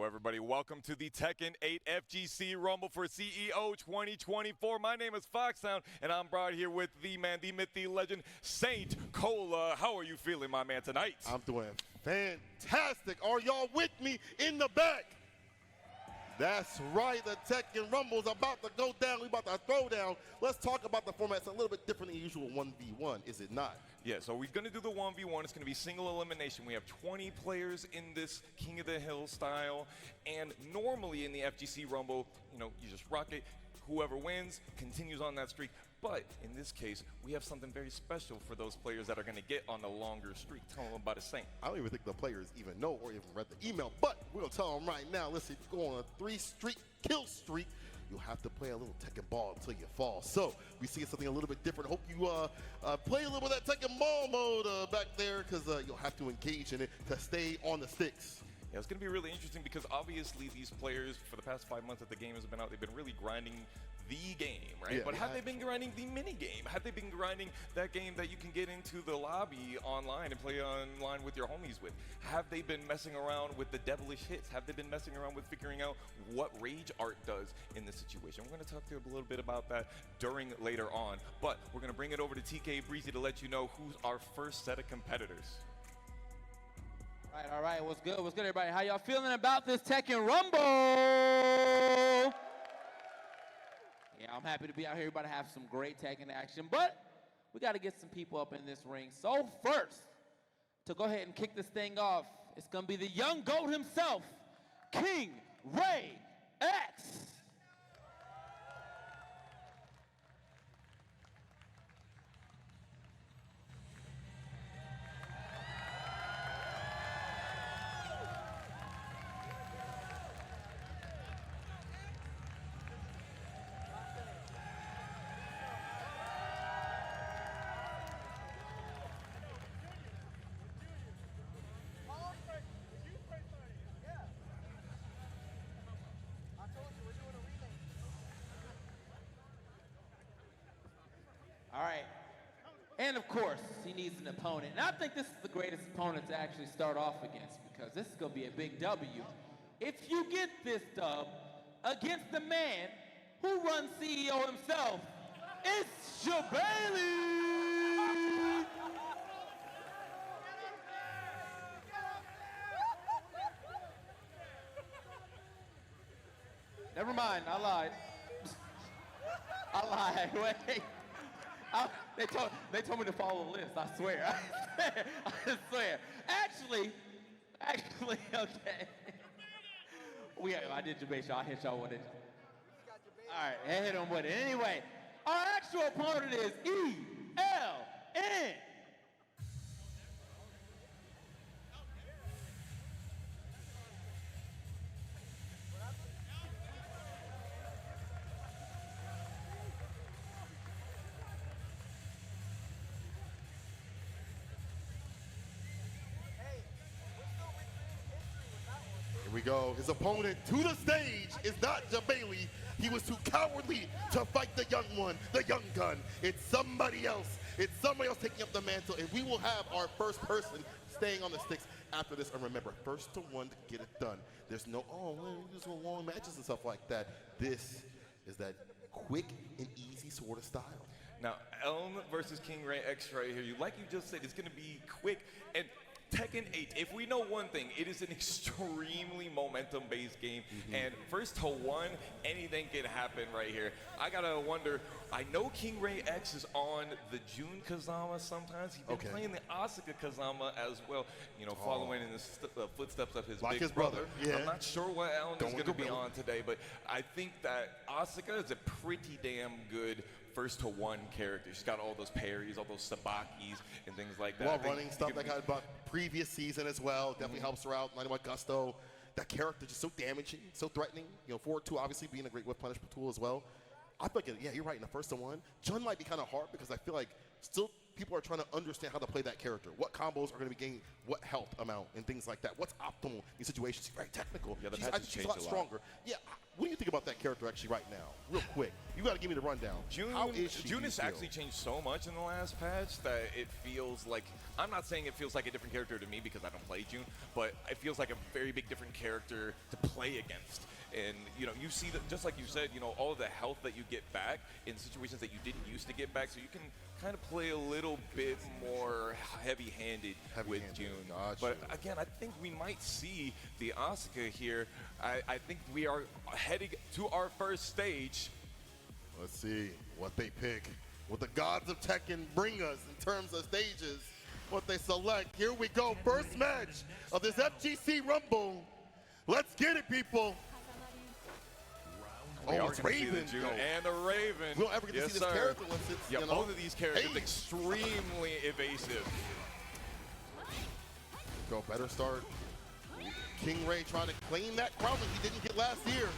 everybody. Welcome to the Tekken 8 FGC Rumble for CEO 2024. My name is Foxhound, and I'm brought here with the man, the myth, the legend, Saint Cola. How are you feeling, my man, tonight? I'm doing fantastic. Are y'all with me in the back? That's right, the Tekken Rumble's about to go down. We're about to throw down. Let's talk about the format. It's a little bit different than usual 1v1, is it not? Yeah, so we're going to do the 1v1. It's going to be single elimination. We have 20 players in this King of the Hill style. And normally in the FGC Rumble, you just rock it. Whoever wins continues on that streak. But in this case, we have something very special for those players that are going to get on the longer streak. Tell them about it, Saint. I don't even think the players even know or even read the email, but we're going to tell them right now. Listen, if you go on a 3-streak kill streak, you'll have to play a little Tekken ball until you fall. So we see something a little bit different. Hope you play a little bit of that Tekken ball mode back there, because you'll have to engage in it to stay on the sticks. Yeah, it's going to be really interesting because obviously these players, for the past 5 months that the game has been out, they've been really grinding the game, right? Yeah, but have they been grinding the mini game? Have they been grinding that game that you can get into the lobby online and play online with your homies with? Have they been messing around with the devilish hits? Have they been messing around with figuring out what rage art does in this situation? We're going to talk to you a little bit about that later on, but we're going to bring it over to TK Breezy to let you know who's our first set of competitors. All right, what's good, everybody? How y'all feeling about this Tekken Rumble? Yeah, I'm happy to be out here. We're about to have some great Tekken action, but we got to get some people up in this ring. So first, to go ahead and kick this thing off, it's going to be the young GOAT himself, King Ray X. All right, and of course, he needs an opponent. And I think this is the greatest opponent to actually start off against, because this is going to be a big W. If you get this dub against the man who runs CEO himself, it's Shabailey! Never mind, I lied. I lied, wait. They told me to follow the list, I swear. I swear. Actually, okay. I did Jabation, I'll hit y'all with it. All right, hit him with it. Anyway, our actual opponent is ELN. Here we go. His opponent to the stage is not Shabailey. He was too cowardly to fight the young one, the young gun. It's somebody else. It's somebody else taking up the mantle, and we will have our first person staying on the sticks after this. And remember, first to one to get it done. There's no, just long matches and stuff like that. This is that quick and easy sort of style. Now, Elm versus King Ray X right here. Like you just said, it's going to be quick. And Tekken 8, if we know one thing, it is an extremely momentum-based game. And first to one, anything can happen right here. I gotta wonder, I know King Ray X is on the Jun Kazama sometimes. He's been playing the Asuka Kazama as well, following in the footsteps of his big brother. Yeah. I'm not sure what Alan is gonna be on today, but I think that Asuka is a pretty damn good first to one character. She's got all those parries, all those sabakis, and things like that. Well, running stuff like I about previous season as well. Definitely helps her out. Like Gusto. That character just so damaging, so threatening. Forward 2 obviously being a great whip punishment tool as well. I feel like, yeah, you're right. In the first to one, Jun might be kind of hard because I feel like still people are trying to understand how to play that character. What combos are going to be gaining what health amount and things like that. What's optimal in situations. She's very technical. Yeah, the she's, patches she's changed a lot a lot. stronger. Yeah, what do you think about that character actually right now? Real quick. You got to give me the rundown. How is she? June has actually changed so much in the last patch that it feels like, I'm not saying it feels like a different character to me because I don't play June, but it feels like a very big different character to play against. And, you know, you see that, just like you said, you know, all of the health that you get back in situations that you didn't used to get back, so you can kind of play a little bit more heavy-handed with June. Gotcha. But again, I think we might see the Asuka here. I think we are heading to our first stage. Let's see what they pick. What the gods of Tekken bring us in terms of stages. What they select. Here we go. First match of this FGC Rumble. Let's get it, people. We are it's gonna see the Raven. June Yo. and the Raven. We don't ever get to Yes, see this sir. character once it's, Yeah, you know. both of these characters Hey. extremely evasive. Go, better start. King Ray trying to claim that crown that he didn't get last year.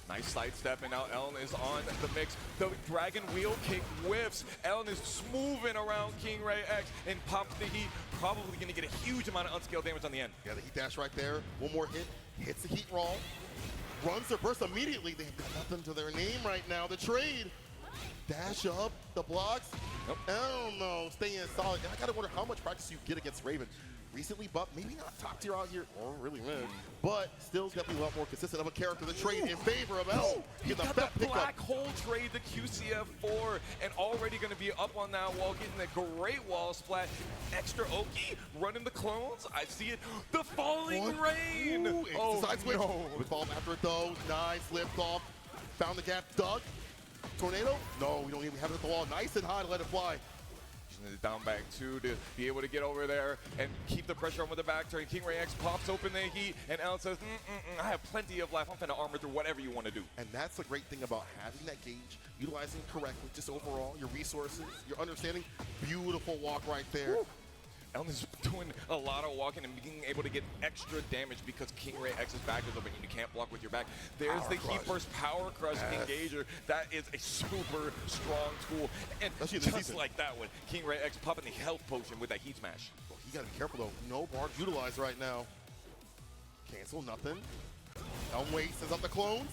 Nice sidestep, and now Ellen is on the mix. The Dragon Wheel Kick whiffs. Ellen is smoothing around King Ray X and pops the heat. Probably going to get a huge amount of unscaled damage on the end. Yeah, the heat dash right there. One more hit. Hits the heat roll. Runs their burst immediately. They've got nothing to their name right now. The trade. Dash up. The blocks. Nope. I don't know. Staying solid. And I got to wonder how much practice you get against Raven. Recently buffed, maybe not top tier out here, or really mid, but still definitely a lot more consistent of a character. The trade in favor of L. He got the black hole trade, the QCF4, and already going to be up on that wall, getting a great wall splat. Extra Oki running the clones. I see it. The falling rain. Ooh, oh, side switch. no. With fall after it though. Nice lift off. Found the gap. Dug. Tornado. No, we don't even have it at the wall. Nice and high to let it fly. Down back two to be able to get over there and keep the pressure on with the back turn. King Ray X pops open the heat, and Ellen says, I have plenty of life. I'm finna armor through whatever you want to do. And that's the great thing about having that gauge, utilizing it correctly, just overall, your resources, your understanding. Beautiful walk right there. Woo. Ellen is doing a lot of walking and being able to get extra damage because King Ray X's back is open and you can't block with your back. There's Power the crush. Heat Burst Power Crush Engager. That is a super strong tool. And Especially this just season. like that one, King Ray X popping the health potion with that Heat Smash. Well, you gotta be careful though. No bars utilized right now. Cancel, nothing. Elmway sends out the clones.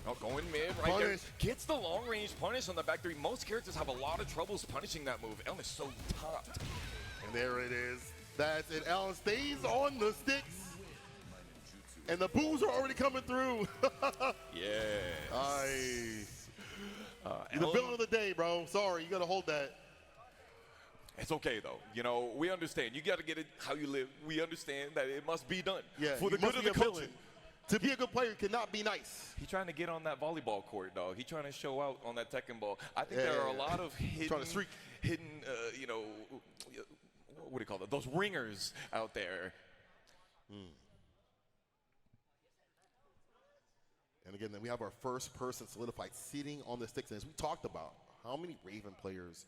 Oh, going mid right there. Punish. Gets the long range punish on the back three. Most characters have a lot of troubles punishing that move. Ellen is so topped. And there it is. That's it. Allen stays on the sticks. And the boos are already coming through. Yes. Nice. You're the Ellen- villain of the day, bro. Sorry, you gotta hold that. It's okay though. You know, we understand. You got to get it how you live. We understand that it must be done. Yeah, for the you must good be of a the villain. coaching. To be a good player, you cannot be nice. He's trying to get on that volleyball court, though. He's trying to show out on that Tekken ball. I think Yeah. there are a lot of Trying to streak. hidden, you know, what do you call it? Those ringers out there. And again, then we have our first person solidified sitting on the sticks. And as we talked about, how many Raven players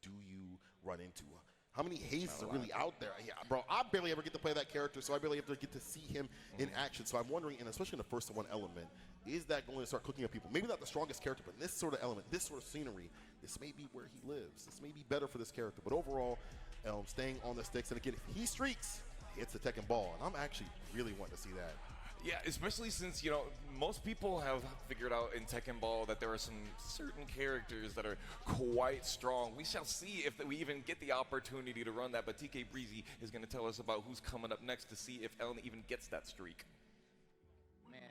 do you run into? How many hazes are really out there? Yeah, bro, I barely ever get to play that character, so I barely ever get to see him in action. So I'm wondering, and especially in the first one element, is that going to start cooking up people? Maybe not the strongest character, but this sort of element, this sort of scenery, this may be where he lives. This may be better for this character. But overall, staying on the sticks. And again, if he streaks, it's a Tekken ball. And I'm actually really wanting to see that. Yeah, especially since, you know, most people have figured out in Tekken Ball that there are some certain characters that are quite strong. We shall see if we even get the opportunity to run that, but TK Breezy is going to tell us about who's coming up next to see if Ellen even gets that streak. Man,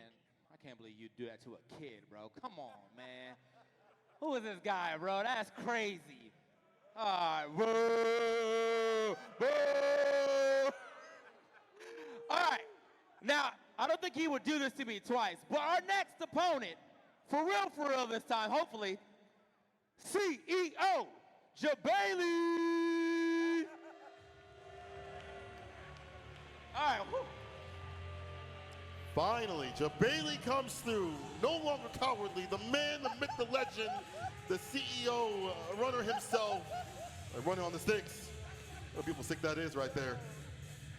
I can't believe you do that to a kid, bro. Come on, man. Who is this guy, bro? That's crazy. All right, whoa, whoa. All right, now, I don't think he would do this to me twice, but our next opponent, for real this time, hopefully, CEO Jabali. All right, whew. Finally, Jabali comes through. No longer cowardly. The man, the myth, the legend, the CEO, runner himself, running on the sticks. What a beautiful stick that is right there.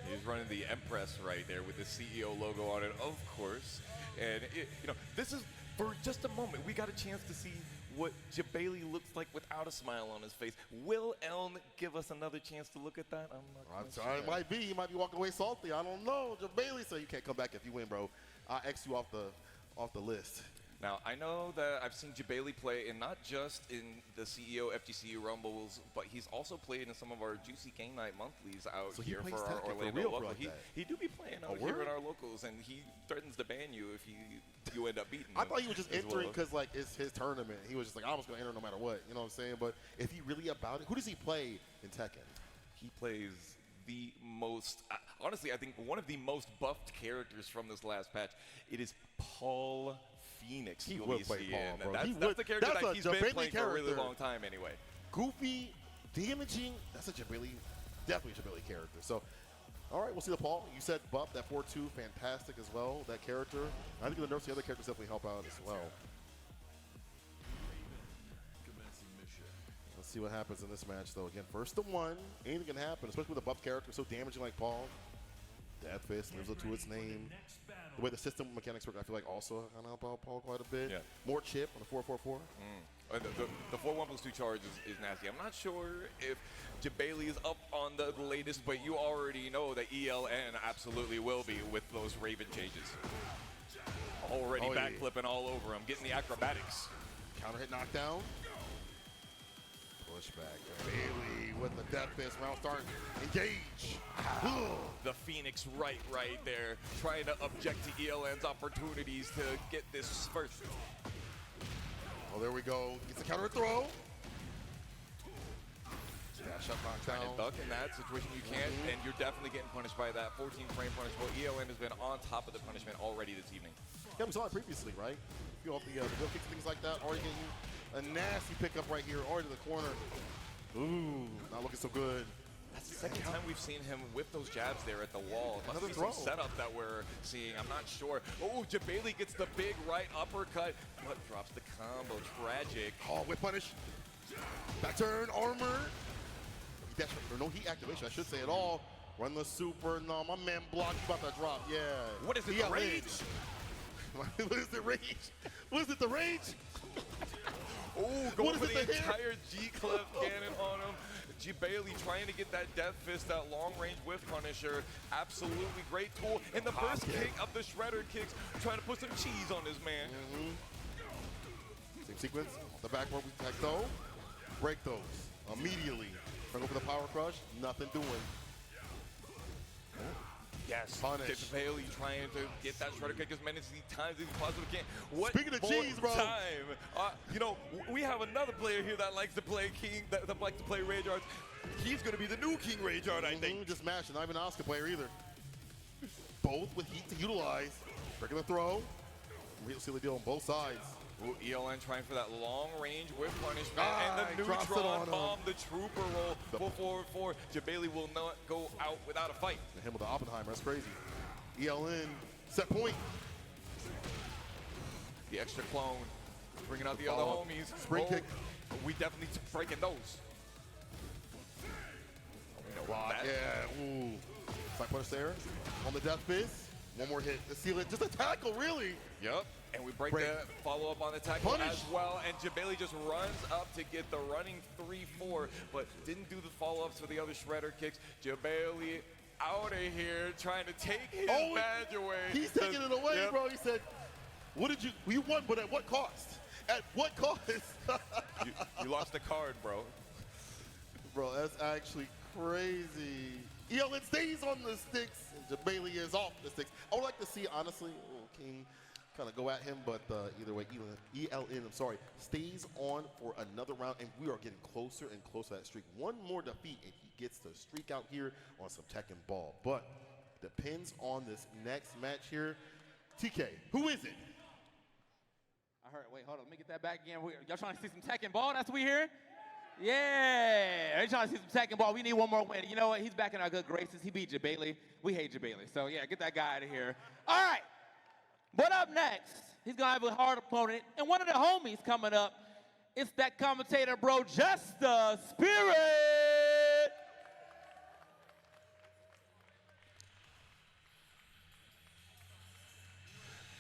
He's running the Empress right there with the CEO logo on it, of course. And, you know, this is, for just a moment, we got a chance to see what Jabali looks like without a smile on his face. Will Elm give us another chance to look at that? I'm not I'm quite sorry, sure. it might be. He might be walking away salty. I don't know. Jabali said you can't come back if you win, bro. I'll X you off the list. Now, I know that I've seen Jabali play, and not just in the CEO FGC Rumbles, but he's also played in some of our Juicy Game Night monthlies out So he here plays for our Tekken for Orlando real local. like that? He do be playing out Oh, here word? at our locals, and he threatens to ban you if you end up beating him. I thought he was just as entering well. because, like, it's his tournament. He was just like, I was going to enter no matter what. You know what I'm saying? But if he really about it, who does he play in Tekken? He plays the most, honestly, I think one of the most buffed characters from this last patch. It is Paul Phoenix. He you'll would be play seeing. Paul, bro. That's, He that's would. the character That's that a he's been Jabali playing for a really character. long time anyway. Goofy, damaging. That's a Jabali, definitely a Jabali character. So, all right, we'll see the Paul. You said buff, that 4-2, fantastic as well, that character. I think the nerfs, the other characters definitely help out as well. Let's see what happens in this match, though. Again, first to one, anything can happen, especially with a buff character so damaging like Paul. Death Fist lives up to its name. The way the system mechanics work, I feel like also kind of help out Paul quite a bit. Yeah. More chip on the 4-4-4. The 4-1+2 charge is nasty. I'm not sure if Jabali is up on the latest, but you already know that ELN absolutely will be with those Raven changes. Already Oh, yeah. backflipping all over him, getting the acrobatics. Counter hit knockdown. Pushback. Bailey with the Death Fist. Round start. Engage. The Phoenix right there, trying to object to ELN's opportunities to get this first. Oh, there we go. Gets the counter throw. Yeah, shut Trying knockdown. to duck in that situation you can't, and you're definitely getting punished by that. 14 frame punishable. ELN has been on top of the punishment already this evening. Yeah, we saw it previously, right? You know, the wheel kicks, things like that. Already getting a nasty pickup right here, already to the corner. Ooh, not looking so good. That's the second time we've seen him whip those jabs there at the wall. Must Another be throw. some setup that we're seeing. I'm not sure. Oh, Jabali gets the big right uppercut, but drops the combo. Tragic. Oh, whip punish. Back turn, armor. Dash, or no heat activation, I should say it all. Run the super. No, my man blocked, about to drop. Yeah. What is it, He the got rage? What is the rage? What is it, the rage? Oh, What going is for it, the the hair? entire G-Clef cannon on him. Jabali trying to get that Death Fist, that long-range whiff punisher. Absolutely great tool. And the first kick of the Shredder kicks, trying to put some cheese on his man. Same sequence. The backboard we tech though. Break those immediately. Bring over the power crush. Nothing doing. Yes, Punish. Jabali trying to get that Shredder kick as many times as he possibly can. What Speaking of more cheese, bro. time? You know, we have another player here that likes to play King, that likes to play Rage Arts. He's going to be the new King Rage Art, I think. Just mashing. Not even an Oscar player either. Both with heat to utilize. Breaking the throw. Real silly deal on both sides. Ooh, ELN trying for that long-range whip punishment, Ah, and the he drops it on neutron him. bomb, the trooper roll, full forward four. Jabali will not go out without a fight. And him with the Oppenheimer. That's crazy. ELN. Set point. The extra clone, bringing out the other follow-up. homies. Spring kick. We definitely breaking those. Rock. That- Yeah. Ooh. Side punish there. On the Death Fist. One more hit to seal it. Just a tackle, really. Yep. And we break Break. the follow-up on the tackle Punish. as well. And Jabali just runs up to get the running 3-4, but didn't do the follow-ups for the other Shredder kicks. Jabali out of here trying to take his badge away. He's taking it away, Yep. bro. He said, what did you won, but at what cost? At what cost? You lost the card, bro. Bro, that's actually crazy. ELN stays on the sticks, and Jabali is off the sticks. I would like to see, honestly, King kind of go at him, but either way, ELN, stays on for another round, and we are getting closer and closer to that streak. One more defeat, and he gets the streak out here on some Tekken ball. But depends on this next match here. TK, who is it? I heard, wait, hold on, let me get that back again. Y'all trying to see some Tekken ball? That's what we hearing? Yeah, they're trying to see some Tekken ball. We need one more win. You know what? He's back in our good graces. He beat Jabali. We hate Jabali. So, yeah, get that guy out of here. All right. But up next, he's going to have a hard opponent. And one of the homies coming up, it's that commentator, bro, Just the Spirit.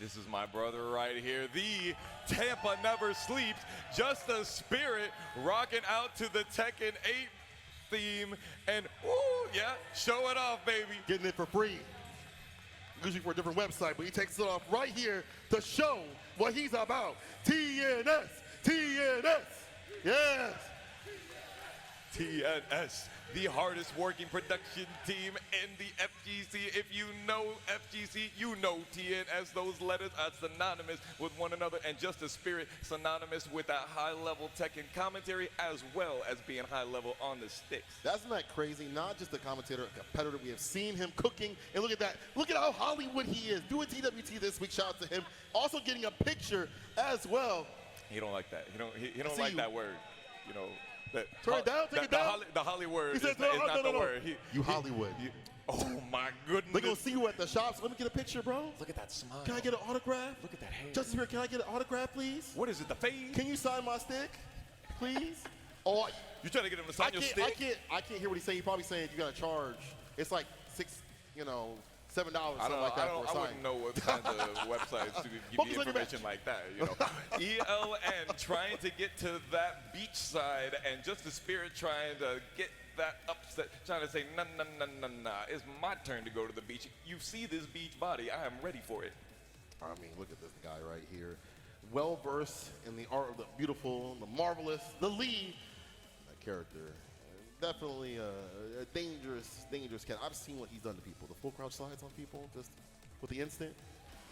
This is my brother right here. The Tampa Never Sleeps. Just the Spirit rocking out to the Tekken 8 theme. And, ooh, yeah, show it off, baby. Getting it for free. Usually for a different website, but he takes it off right here to show what he's about. TNS, TNS, yes. TNS, the hardest working production team in the FGC. If you know FGC, you know TNS. Those letters are synonymous with one another, and Just a Spirit synonymous with that high-level Tekken commentary as well as being high-level on the sticks. Isn't that crazy? Not just a commentator, a competitor. We have seen him cooking, and look at that. Look at how Hollywood he is. Doing TWT this week. Shout out to him. Also getting a picture as well. He don't like that. He don't like that word. You know. Turn it down, take it down. The Hollywood is said, not the word. You Hollywood. Oh my goodness. They're gonna see you at the shops. Let me get a picture, bro. Look at that smile. Can I get an autograph? Look at that hair. Justice Spirit, can I get an autograph, please? What is it, the fade? Can you sign my stick, please? Oh, You're trying to get him to sign your stick? I can't hear what he's saying. He's probably saying you gotta charge. It's like $7, something like that for a sign. I wouldn't know what kinds of websites to give you information like that. You know, ELN trying to get to that beach side, and Just the Spirit trying to get that upset, trying to say, nah, it's my turn to go to the beach. You see this beach body, I am ready for it. I mean, look at this guy right here. Well-versed in the art of the beautiful, the marvelous, the lead. That character. Definitely a dangerous cat. I've seen what he's done to people. The full crouch slides on people, just with the instant.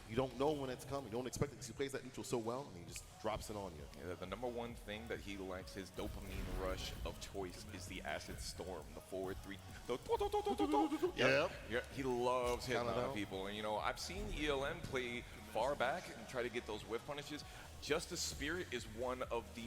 You don't know when it's coming. You don't expect it because he plays that neutral so well, and he just drops it on you. Yeah, the number one thing that he likes, his dopamine rush of choice, is the acid storm, the forward three. Yeah. He loves hitting Count it on out. people. And, I've seen ELN play far back and try to get those whiff punishes. Just the Spirit is one of the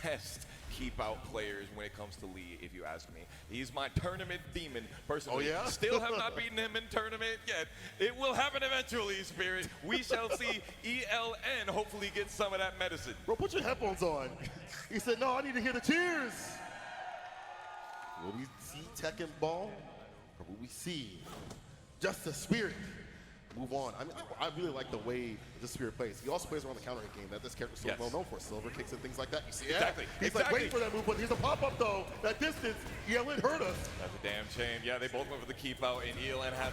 best keep-out players when it comes to Lee, if you ask me. He's my tournament demon, personally. Oh, yeah? Still have not beaten him in tournament yet. It will happen eventually, Spirit. We shall see ELN hopefully get some of that medicine. Bro, put your headphones on. He said, no, I need to hear the cheers. Will we see Tekken ball, or will we see Just the Spirit move on? I mean, I really like the way the Spirit plays. He also plays around the counter hit game that this character's so well known for. Silver kicks and things like that. You see that? Exactly. He's like waiting for that move, but here's a pop-up though. That distance, ELN hurt us. That's a damn shame. Yeah, they both went for the keep out, and ELN had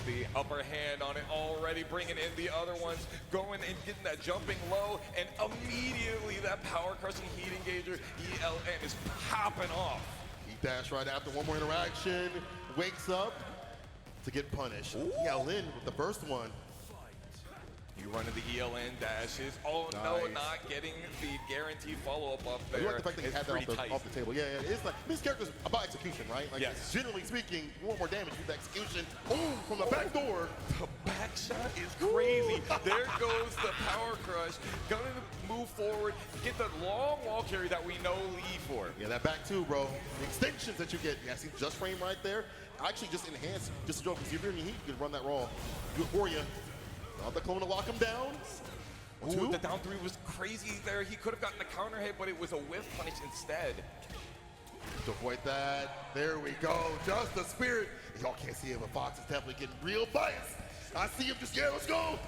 the upper hand on it already, bringing in the other ones, going and getting that jumping low, and immediately that power-crushing heat engager, ELN is popping off. He dashed right after one more interaction, wakes up to get punished. ELN with the first one. You running the ELN dashes. Oh no, not getting the guaranteed follow-up up I there. do like the fact that he It's had that pretty off the table. Yeah, it's like, this character's about execution, right? Like, Yes. generally speaking, you want more damage with the execution. Boom, from the back door. The back shot is crazy. There goes the power crush. Gonna move forward, get the long wall carry that we know Lee for. Yeah, that back two, bro. The extensions that you get. Yeah, see, just frame right there. Actually, just enhance, just to because if you're in the heat, you can run that raw. Do it for you. Not the clone to lock him down. Ooh, the down three was crazy there. He could have gotten the counter hit, but it was a whiff punish instead. To avoid that. There we go. Just the Spirit. Y'all can't see him, but Fox is definitely getting real biased. I see him just, yeah, let's go.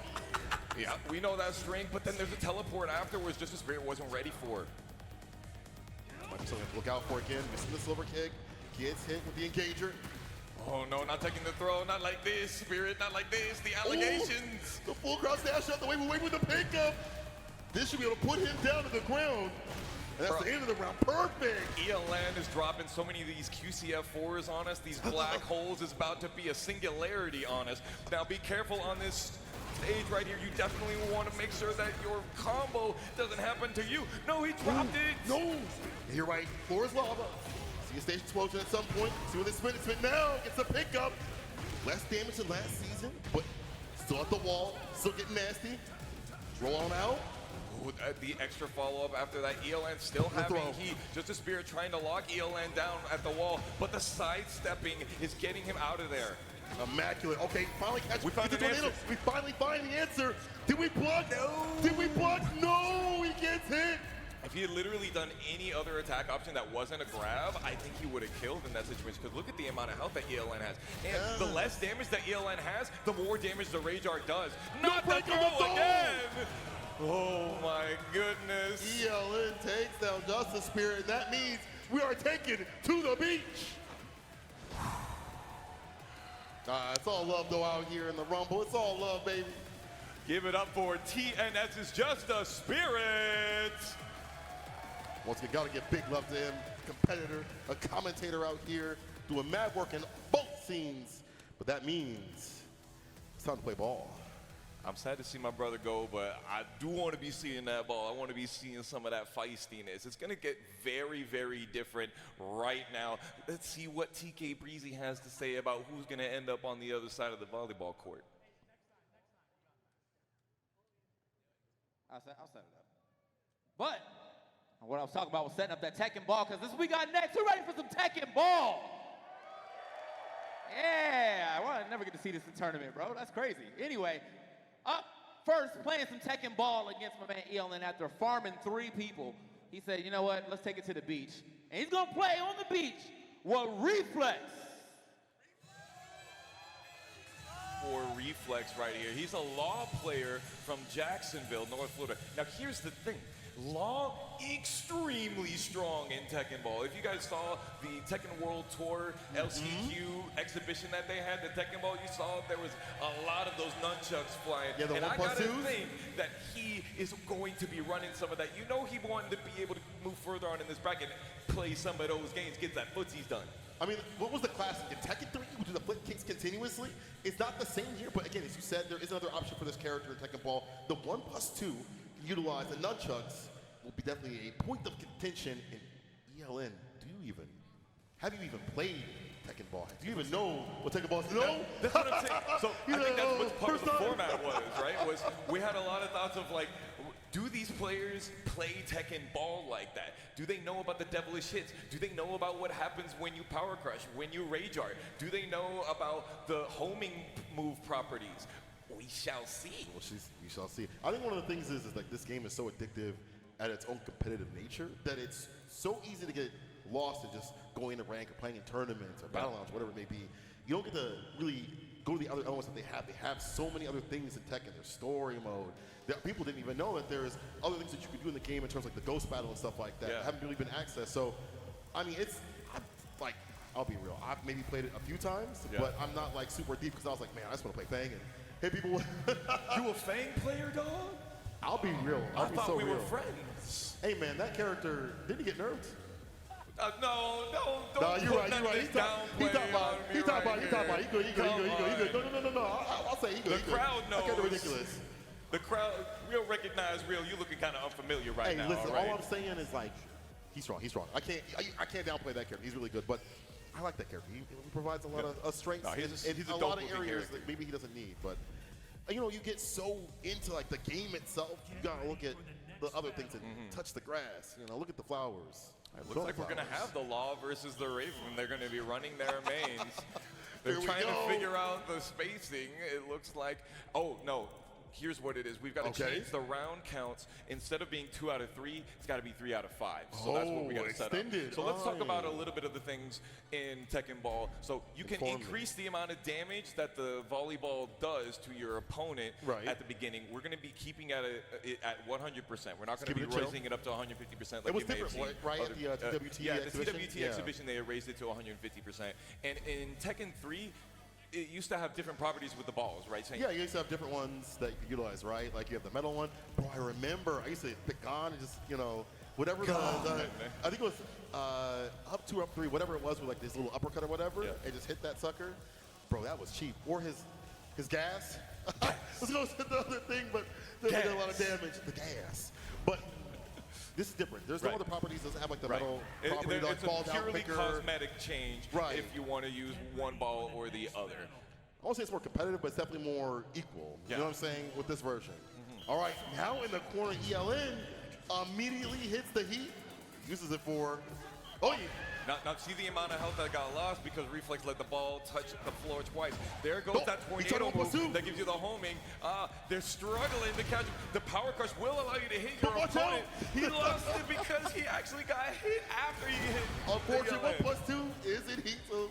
Yeah, we know that strength, but then there's a teleport afterwards just the Spirit wasn't ready for. Might be something to look out for again. Missing the silver kick. Gets hit with the engager. Oh no, not taking the throw, not like this, Spirit, not like this, the allegations. Ooh, the full cross dash out the way, we're waiting with the pickup. This should be able to put him down to the ground. And that's the end of the round, perfect. ELN is dropping so many of these QCF4s on us. These black holes is about to be a singularity on us. Now be careful on this stage right here. You definitely want to make sure that your combo doesn't happen to you. No, he dropped it. No, you're right, floor is lava. See a stage explosion at some point. See where they spin it. Spin now. Gets a pickup. Less damage than last season, but still at the wall. Still getting nasty. Roll on out. Ooh, the extra follow-up after that. ELN still having heat. Just a Spirit trying to lock ELN down at the wall, but the sidestepping is getting him out of there. Immaculate. Okay, finally catch. We found the an answer. tornado. We finally find the answer. Did we block? No. Did we block? No. He gets hit. If he had literally done any other attack option that wasn't a grab, I think he would have killed in that situation. Because look at the amount of health that ELN has. And the less damage that ELN has, the more damage the Rage Art does. Not the throw again! Oh my goodness. ELN takes down Justice Spirit, and that means we are taken to the beach. It's all love though out here in the Rumble. It's all love, baby. Give it up for TNS's Just a Spirit. Once again, gotta give big love to him. Competitor, a commentator out here doing mad work in both scenes. But that means it's time to play ball. I'm sad to see my brother go, but I do want to be seeing that ball. I want to be seeing some of that feistiness. It's going to get very, very different right now. Let's see what TK Breezy has to say about who's going to end up on the other side of the volleyball court. I'll set it up. But what I was talking about was setting up that Tekken ball, because this is what we got next. Who ready for some Tekken ball? Yeah, well, I never get to see this in tournament, bro. That's crazy. Anyway, up first, playing some Tekken ball against my man ELN after farming 3 people. He said, you know what, let's take it to the beach. And he's gonna play on the beach with Reflex. For Reflex right here. He's a Law player from Jacksonville, North Florida. Now here's the thing. Law, extremely strong in Tekken Ball. If you guys saw the Tekken World Tour LCQ exhibition that they had, the Tekken Ball, you saw there was a lot of those nunchucks flying. Yeah, the and I 1+2s? gotta think that he is going to be running some of that. You know he wanted to be able to move further on in this bracket, play some of those games, get that footsies done. I mean, what was the classic? In Tekken 3, we do the flip kicks continuously. It's not the same here, but again, as you said, there is another option for this character in Tekken Ball. The 1+2 can utilize the nunchucks will be definitely a point of contention in ELN. Have you even played Tekken Ball? Do you even know what Tekken Ball is? No? That's what I'm saying. So I think that's what part of the format was, right? Was we had a lot of thoughts of like, do these players play Tekken Ball like that? Do they know about the devilish hits? Do they know about what happens when you power crush, when you rage art? Do they know about the homing move properties? We shall see. Well, we shall see. I think one of the things is like this game is so addictive at its own competitive nature that it's so easy to get lost in just going to rank or playing in tournaments or battle lounge, whatever it may be. You don't get to really go to the other elements that they have. They have so many other things in Tekken. There's story mode. People didn't even know that there's other things that you could do in the game in terms of like the ghost battle and stuff like that. Yeah. Haven't really been accessed. So, I mean, like, I'll be real. I've maybe played it a few times, but I'm not like super deep because I was like, man, I just want to play Fang and hit people with. You a Fang player, dog? I'll be real. I thought we were friends. Hey, man, that character, didn't he get nerfed? No, No, you're right. He talking about. He good. No. I'll say he good. The crowd knows. I get ridiculous. The crowd, real recognize real. You looking kind of unfamiliar right now. Hey, listen. Right? All I'm saying is like, he's strong. I can't downplay that character. He's really good, but I like that character. He provides a lot of strengths he's in a a lot of dope-looking areas character. that maybe he doesn't need. But you know, you get so into like the game itself, you gotta look at the other things and touch the grass. You know, look at the flowers. It looks like we're going to have the Law versus the Raven. They're going to be running their mains. They're trying to figure out the spacing. It looks like, oh, no. Here's what it is. We've got to change the round counts. Instead of being 2 out of 3, it's got to be 3 out of 5. So that's what we got to set up. So let's talk about a little bit of the things in Tekken Ball. So you can increase the amount of damage that the volleyball does to your opponent at the beginning. We're going to be keeping it at 100%. We're not going to be raising it up to 150% like it was you may have different, seen. right? At the TWT exhibition? The TWT exhibition, they raised it to 150%. And in Tekken 3, it used to have different properties with the balls, right? Yeah, you used to have different ones that you could utilize, right? Like you have the metal one. Bro, I remember I used to pick on and just, you know, whatever I think it was up 2 or up 3, whatever it was with like this little uppercut or whatever, and just hit that sucker. Bro, that was cheap. Or his gas. Let's go to the other thing, but they did a lot of damage. The gas. But this is different. There's no other properties. It doesn't have like the metal property, like fall down quicker. It's a purely cosmetic change if you want to use one ball or the other. I won't say it's more competitive, but it's definitely more equal. You know what I'm saying with this version. All right, now in the corner, ELN immediately hits the heat, uses it for, Now see the amount of health that got lost because Reflex let the ball touch the floor twice. There goes that tornado move that gives you the homing. They're struggling to catch. The power crush will allow you to hit your opponent. He lost it because he actually got hit after he hit. Unfortunately, 1+2 is in heat, so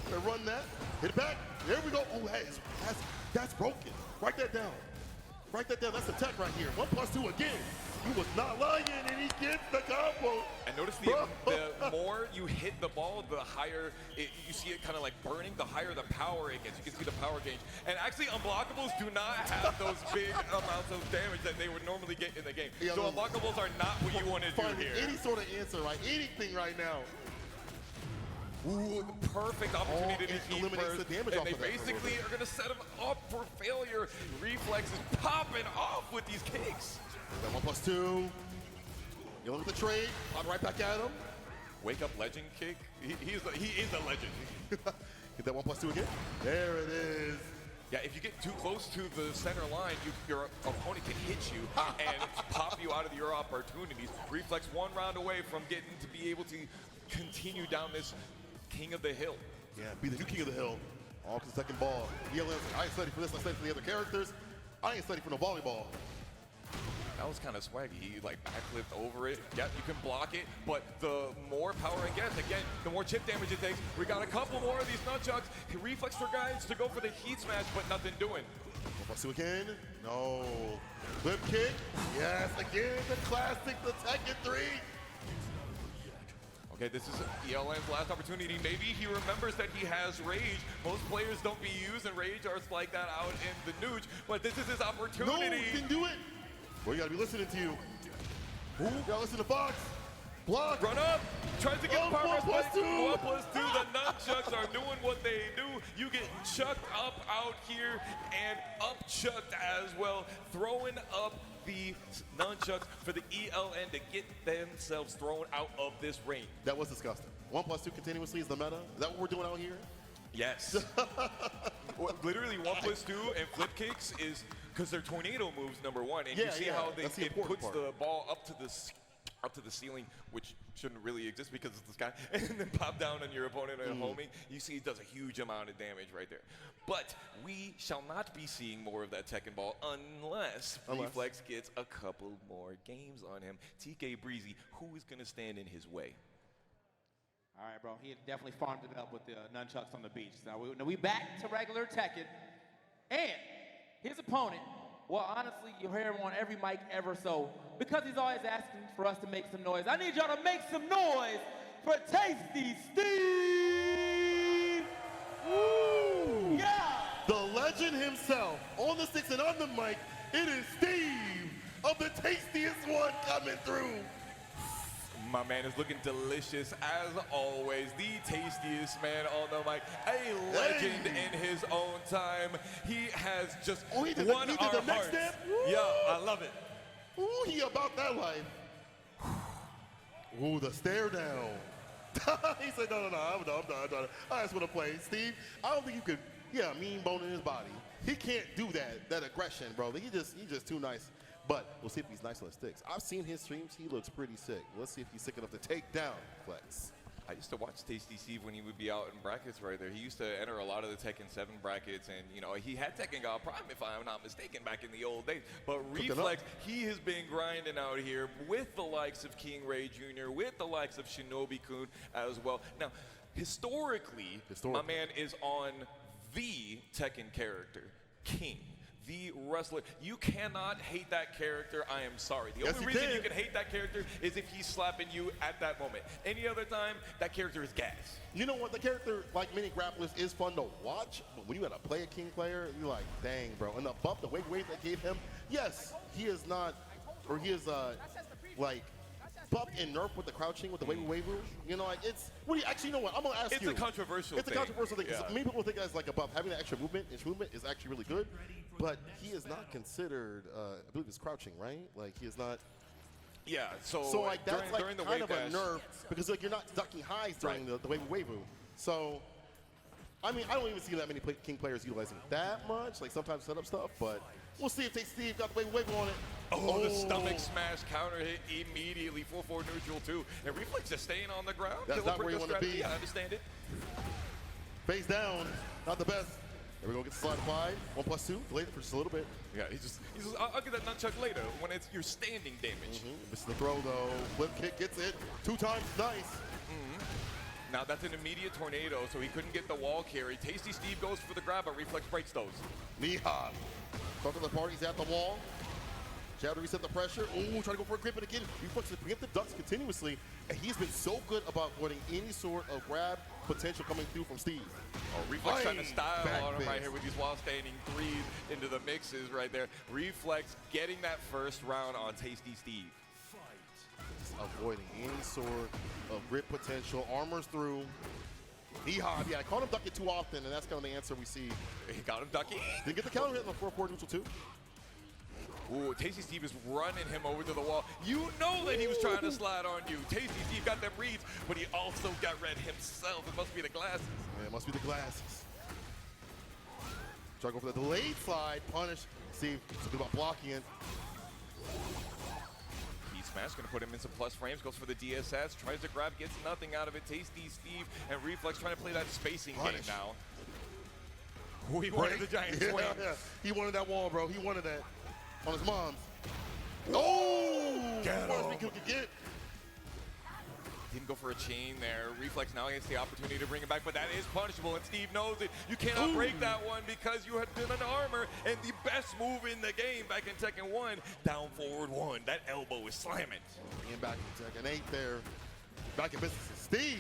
to run that. Hit it back. There we go. Oh, that's broken. Write that down. Write that down. That's the tech right here. 1+2 again. He was not lying, and he gets the combo. And notice the more you hit the ball, the higher you see it kind of like burning, the higher the power it gets. You can see the power gauge. And actually, unblockables do not have those big amounts of damage that they would normally get in the game. Yeah, so unblockables are not what you want to do here. Any sort of answer, right? Anything right now. Ooh, perfect opportunity to keep eliminates the damage and off they of that. basically are going to set him up for failure. Reflex is popping off with these kicks. That 1+2. You look at the trade. I'm right back at him. Wake up legend kick. He is a legend. Get that 1+2 again. There it is. Yeah, if you get too close to the center line, your opponent can hit you and pop you out of your opportunities. Reflex one round away from getting to be able to continue down this King of the Hill. Yeah, be the new King of the Hill. All to the second ball. ELM's like, I ain't studied for this, I studied for the other characters. I ain't studied for no volleyball. That was kind of swaggy. He like backflipped over it. Yep, you can block it, but the more power it gets, again, the more chip damage it takes. We got a couple more of these nunchucks. Reflex for guys to go for the heat smash, but nothing doing. 1+2 again. No. Flip kick. Yes, again, the classic, the Tekken 3. Okay, this is ELM's last opportunity. Maybe he remembers that he has rage. Most players don't be using rage or it's like that out in the nooch, but this is his opportunity. No, he can do it. Well, you gotta be listening to you. You gotta listen to Fox. Block. Run up. Tries to get power. 1+2. 1+2. The nunchucks are doing what they do. You get chucked up out here and up chucked as well. Throwing up the nunchucks for the ELN to get themselves thrown out of this ring. That was disgusting. 1+2 continuously is the meta. Is that what we're doing out here? Yes. Literally 1+2 and flip kicks is because they're tornado moves, number one, and you see how it puts the ball up to the ceiling, which shouldn't really exist because it's the sky, and then pop down on your opponent and homing. You see it does a huge amount of damage right there. But we shall not be seeing more of that Tekken ball unless Reflex gets a couple more games on him. TK Breezy, who is going to stand in his way? All right, bro. He had definitely farmed it up with the nunchucks on the beach. Now we back to regular Tekken, and his opponent, well, honestly, you hear him on every mic ever, so because he's always asking for us to make some noise, I need y'all to make some noise for Tasty Steve! Woo! Yeah! The legend himself, on the sticks and on the mic, it is Steve of the Tastiest One coming through. My man is looking delicious as always. The tastiest man on the mic. A legend in his own time. He has just won our hearts. Yeah, I love it. Ooh, he about that life. Ooh, the stare down. He said, no, I'm done. I just want to play. Steve, I don't think you could, mean bone in his body. He can't do that aggression, bro. He's just too nice. But we'll see if he's nice on the sticks. I've seen his streams. He looks pretty sick. Let's see if he's sick enough to take down Flex. I used to watch Tasty Steve when he would be out in brackets right there. He used to enter a lot of the Tekken 7 brackets, and he had Tekken God Prime, if I'm not mistaken, back in the old days. But Reflex, he has been grinding out here with the likes of King Ray Jr., with the likes of Shinobi-kun as well. Now, historically, my man is on the Tekken character, King. The wrestler. You cannot hate that character. I am sorry. The only reason you can hate that character is if he's slapping you at that moment. Any other time, that character is gas. You know what? The character, like many grapplers, is fun to watch. But when you gotta play a King player, you're like, dang, bro. And the bump, the wave that gave him, yes, he is not, or he is like buffed and nerfed with the crouching with the wave. It's. Actually, you know what? I'm gonna ask you. It's a controversial thing. It's a controversial thing. Many people think that's like a buff. Having that extra movement is actually really good. But he is not considered, I believe it's crouching, right? Like, he is not. Yeah, so like, that's during like the kind of wave a nerf because like you're not ducking highs during the wave. So, I mean, I don't even see that many King players utilizing that much. Like, sometimes setup stuff, but We'll see if Steve got the wiggle on it. Oh, the stomach smash counter hit immediately. 4-4 neutral too. And Reflex is staying on the ground. That's not where you want to be. I understand it. Face down, not the best. There we go, get the slide applied. 1+2, delayed it for just a little bit. Yeah, he's just I'll get that nunchuck later when it's your standing damage. Misses the throw though. Flip kick gets it 2 times, nice. Now that's an immediate tornado, so he couldn't get the wall carry. Tasty Steve goes for the grab, but Reflex breaks those. Knee hop. Talk to the parties at the wall. Jab to reset the pressure. Ooh, trying to go for a grip, and again, Reflex is preemptive ducks continuously, and he's been so good about avoiding any sort of grab potential coming through from Steve. Oh, Reflex trying to style back on him fist. right here with these while standing threes into the mixes right there. Reflex getting that first round on Tasty Steve. Just avoiding any sort of grip potential. Armors through. Knee hop. Yeah, I caught him ducking too often, and that's kind of the answer we see. He got him ducking. Didn't get the counter hit on the 4-4 neutral too. Ooh, Tasty Steve is running him over to the wall. You know that he was trying to slide on you. Tasty Steve got them reads, but he also got red himself. It must be the glasses. Yeah, it must be the glasses. Try to go for the delayed slide. Punish. Steve, something about blocking it. Smash gonna put him in some plus frames, goes for the DSS, tries to grab, gets nothing out of it. Tasty Steve and Reflex trying to play that spacing game now. Ooh, he wanted the giant swing. Yeah. He wanted that wall, bro. He wanted that on his mom's. Oh! Get Worst we him. could get. Didn't go for a chain there. Reflex now gets the opportunity to bring it back, but that is punishable, and Steve knows it. You cannot break that one because you had been an armor, and the best move in the game back in Tekken 1, down forward 1. That elbow is slamming. Bringing back in Tekken 8 there. Back in business is Steve.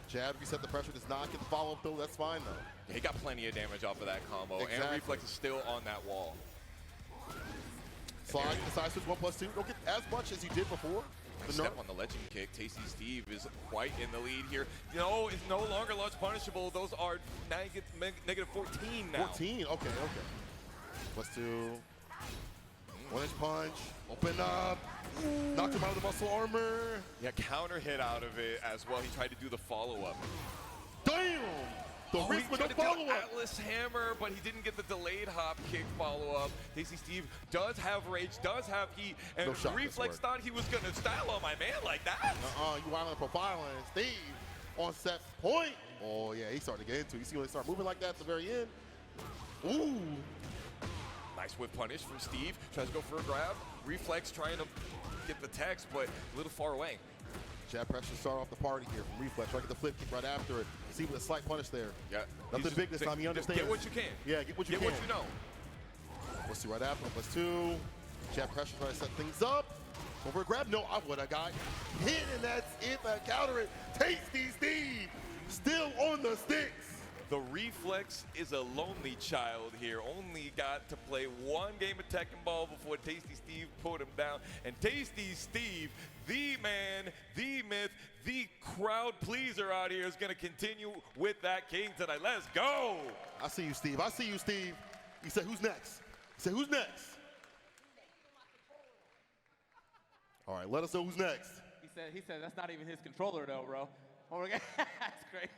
Jab, reset the pressure, does not get the follow-up though. That's fine though. Yeah, he got plenty of damage off of that combo, Exactly. and Reflex is still on that wall. Slide, the side switch 1+2. Don't get as much as you did before. Nice step on the legend kick. Tasty Steve is quite in the lead here. No, it's no longer launch punishable. Those are negative 14 now. 14, okay. +2. 1-inch punch, open up. Knocked him out of the muscle armor. Yeah, counter hit out of it as well. He tried to do the follow-up. Damn! The wrist with the follow-up. Atlas hammer, but he didn't get the delayed hop kick follow-up. Tasty Steve does have rage, does have heat, and No shot Reflex this thought he was going to style on my man like that. You wild on profiling. Steve on set point. Oh yeah, he started to get into it. You see when they start moving like that at the very end? Ooh. Nice whip punish from Steve. Tries to go for a grab. Reflex trying to get the text, but a little far away. Jab pressure start off the party here from Reflex. Try to get the flip kick right after it. See with a slight punish there. Yeah. Nothing big this time. He understands. Get what you can. Yeah, get what you can. Get what you know. Let's see right after. +2. Jab pressure trying to set things up. Over a grab. No, I would have got hit, and that's it. That counter it. Tasty Steve still on the sticks. The Reflex is a lonely child here. Only got to play one game of Tekken Ball before Tasty Steve put him down. And Tasty Steve, the man, the myth, the crowd pleaser out here, is going to continue with that king tonight. Let's go. I see you, Steve. I see you, Steve. He said, who's next? He said, who's next? All right, let us know who's next. He said that's not even his controller though, bro. Oh, that's crazy.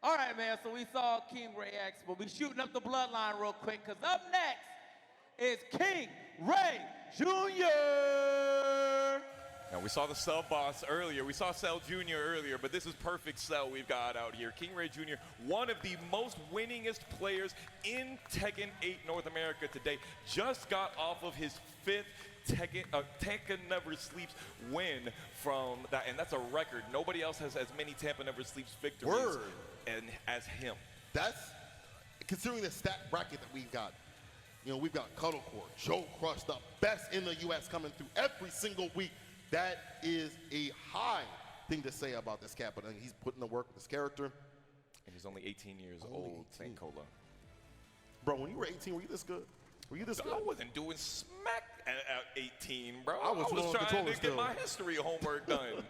All right, man, so we saw King Ray X, but we shooting up the bloodline real quick, because up next is King Ray Jr. Now, we saw the sub boss earlier. We saw Cell Jr. earlier, but this is perfect Cell we've got out here. King Ray Jr., one of the most winningest players in Tekken 8 North America today, just got off of his 5th Tampa Never Sleeps win from that, and that's a record. Nobody else has as many Tampa Never Sleeps victories as him. That's, considering the stat bracket that we've got, you know, we've got Cuddlecore, Joe Crush, the best in the U.S. coming through every single week. That is a high thing to say about this cat, but he's putting the work with his character. And he's only 18 years old, St. Cola. Bro, when you were 18, were you this good? Were you this good? I wasn't doing smack at 18, bro. I was trying to get my history homework done.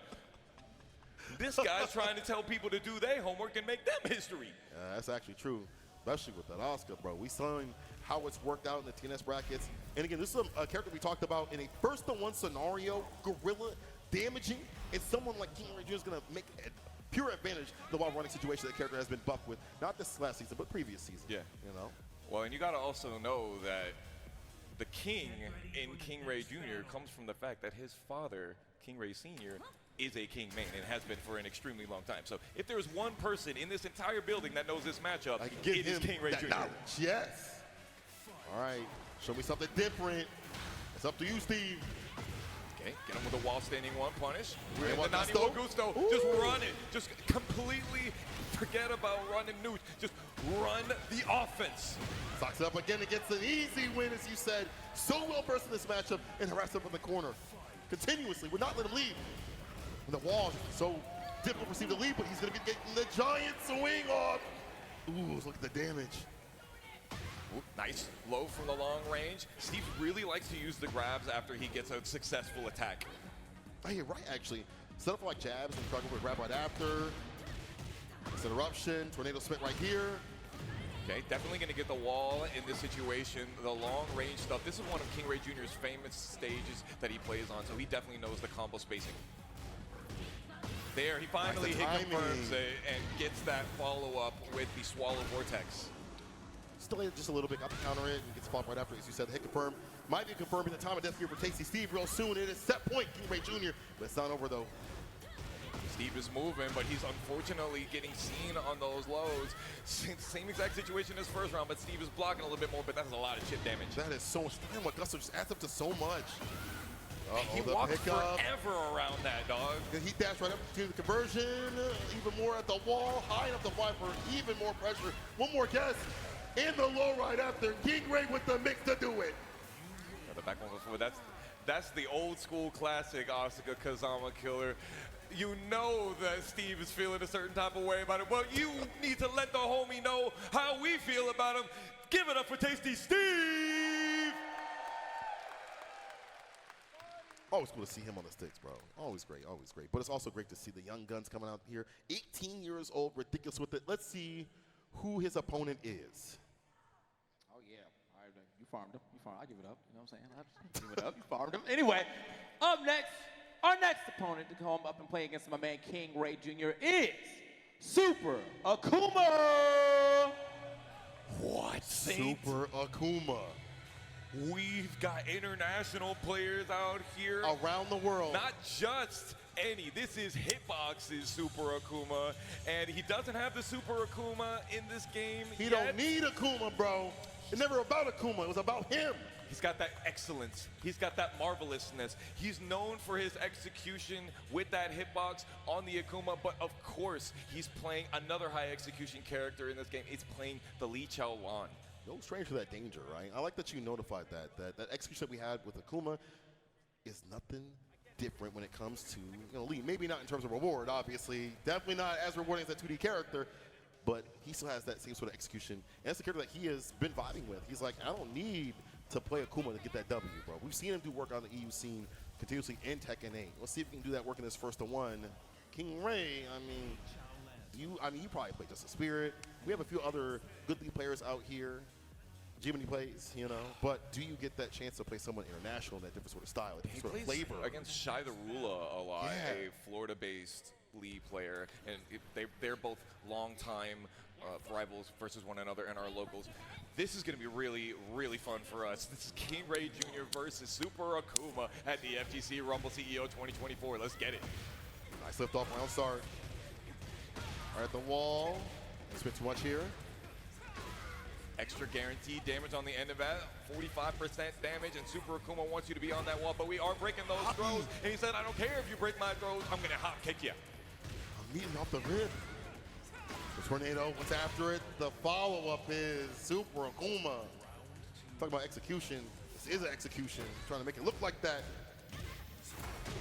This guy's trying to tell people to do their homework and make them history. That's actually true, especially with that Oscar, bro. We saw how it's worked out in the TNS brackets. And again, this is a character we talked about in a first-to-one scenario, gorilla damaging, and someone like King Ray Jr. is going to make a pure advantage of the while running situation that character has been buffed with. Not this last season, but previous season. Yeah. You know? Well, and you got to also know that the king in King Ray Jr. comes from the fact that his father, King Ray Sr., is a king main and has been for an extremely long time. So if there's one person in this entire building that knows this matchup, I can give it is him King Ray that Jr. knowledge. Yes. All right. Show me something different. It's up to you, Steve. Okay, get him with a wall standing one punish. We're And the Nani Gusto. Just run it. Just completely forget about run and news. Just run the offense. Socks up again and gets an easy win, as you said. So well versed in this matchup and harassed up in the corner. Continuously, would not let him leave. And the wall is so difficult for Steve to leave, but he's going to be getting the giant swing off. Ooh, look at the damage. Ooh, nice low from the long range. Steve really likes to use the grabs after he gets a successful attack. Oh, you're right, actually. Set up for like jabs and try to go for a grab right after. This interruption, tornado spit right here. Okay, definitely going to get the wall in this situation. The long range stuff. This is one of King Ray Jr.'s famous stages that he plays on, so he definitely knows the combo spacing. There, he finally confirms it and gets that follow-up with the Swallow Vortex. Still just a little bit, up to counter it and gets fought right after, as you said, the hit confirm. Might be confirming the time of death here for Tasty Steve real soon. It is set point, King Ray Jr., but it's not over though. Steve is moving, but he's unfortunately getting seen on those lows. Same exact situation as first round, but Steve is blocking a little bit more, but that's a lot of chip damage. That is so much. Damn, what Gusto just adds up to so much. He walked forever around that, dog. And he dashed right up to the conversion, even more at the wall, high enough to fly for even more pressure. One more guess, and the low right after. King Ray with the mix to do it. The back one before, that's the old school classic Asuka Kazama killer. You know that Steve is feeling a certain type of way about it, but you need to let the homie know how we feel about him. Give it up for Tasty Steve! Always cool to see him on the sticks, bro. Always great, always great. But it's also great to see the young guns coming out here. 18 years old, ridiculous with it. Let's see who his opponent is. Oh, yeah. All right, you farmed him. You farmed. I give it up. You know what I'm saying? I give it up. You farmed him. Anyway, up next, our next opponent to come up and play against my man King Ray Jr. is Super Akuma. What? Super Akuma. We've got international players out here. Around the world. Not just any. This is Hitbox's Super Akuma, and he doesn't have the Super Akuma in this game He yet. don't need Akuma, bro. It's never about Akuma. It was about him. He's got that excellence. He's got that marvelousness. He's known for his execution with that hitbox on the Akuma, but of course, he's playing another high execution character in this game. He's playing the Lee Chao Wan. No strange to that danger, right? I like that you notified that execution that we had with Akuma is nothing different when it comes to Lee. Maybe not in terms of reward, obviously. Definitely not as rewarding as that 2D character, but he still has that same sort of execution. And that's the character that he has been vibing with. He's like, I don't need to play Akuma to get that W, bro. We've seen him do work on the EU scene continuously in Tekken 8. Let's see if we can do that work in this 1-to-1. King Ray, you probably play Just a Spirit. We have a few other good league players out here. Jiminy plays, but do you get that chance to play someone international in that different sort of style, a different sort of flavor? Against Shai the Rula a lot, Yeah. a Florida-based Lee player, and they're both long-time rivals versus one another and our locals. This is going to be really, really fun for us. This is King Ray Jr. versus Super Akuma at the FGC Rumble CEO 2024. Let's get it. Nice lift off round start. All right, at the wall. Spent too much here. Extra guaranteed damage on the end of that, 45% damage, and Super Akuma wants you to be on that wall, but we are breaking those throws, and he said, I don't care if you break my throws, I'm gonna hop kick you. I'm meeting off the rib. The tornado, what's after it? The follow-up is Super Akuma. Talking about execution, this is an execution. Trying to make it look like that.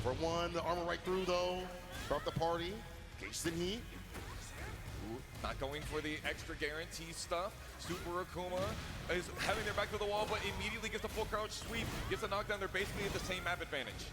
For one, the armor right through though. Start the party, gauges in heat. Not going for the extra guarantee stuff. Super Akuma is having their back to the wall, but immediately gets a full crouch sweep, gets a knockdown. They're basically at the same map advantage.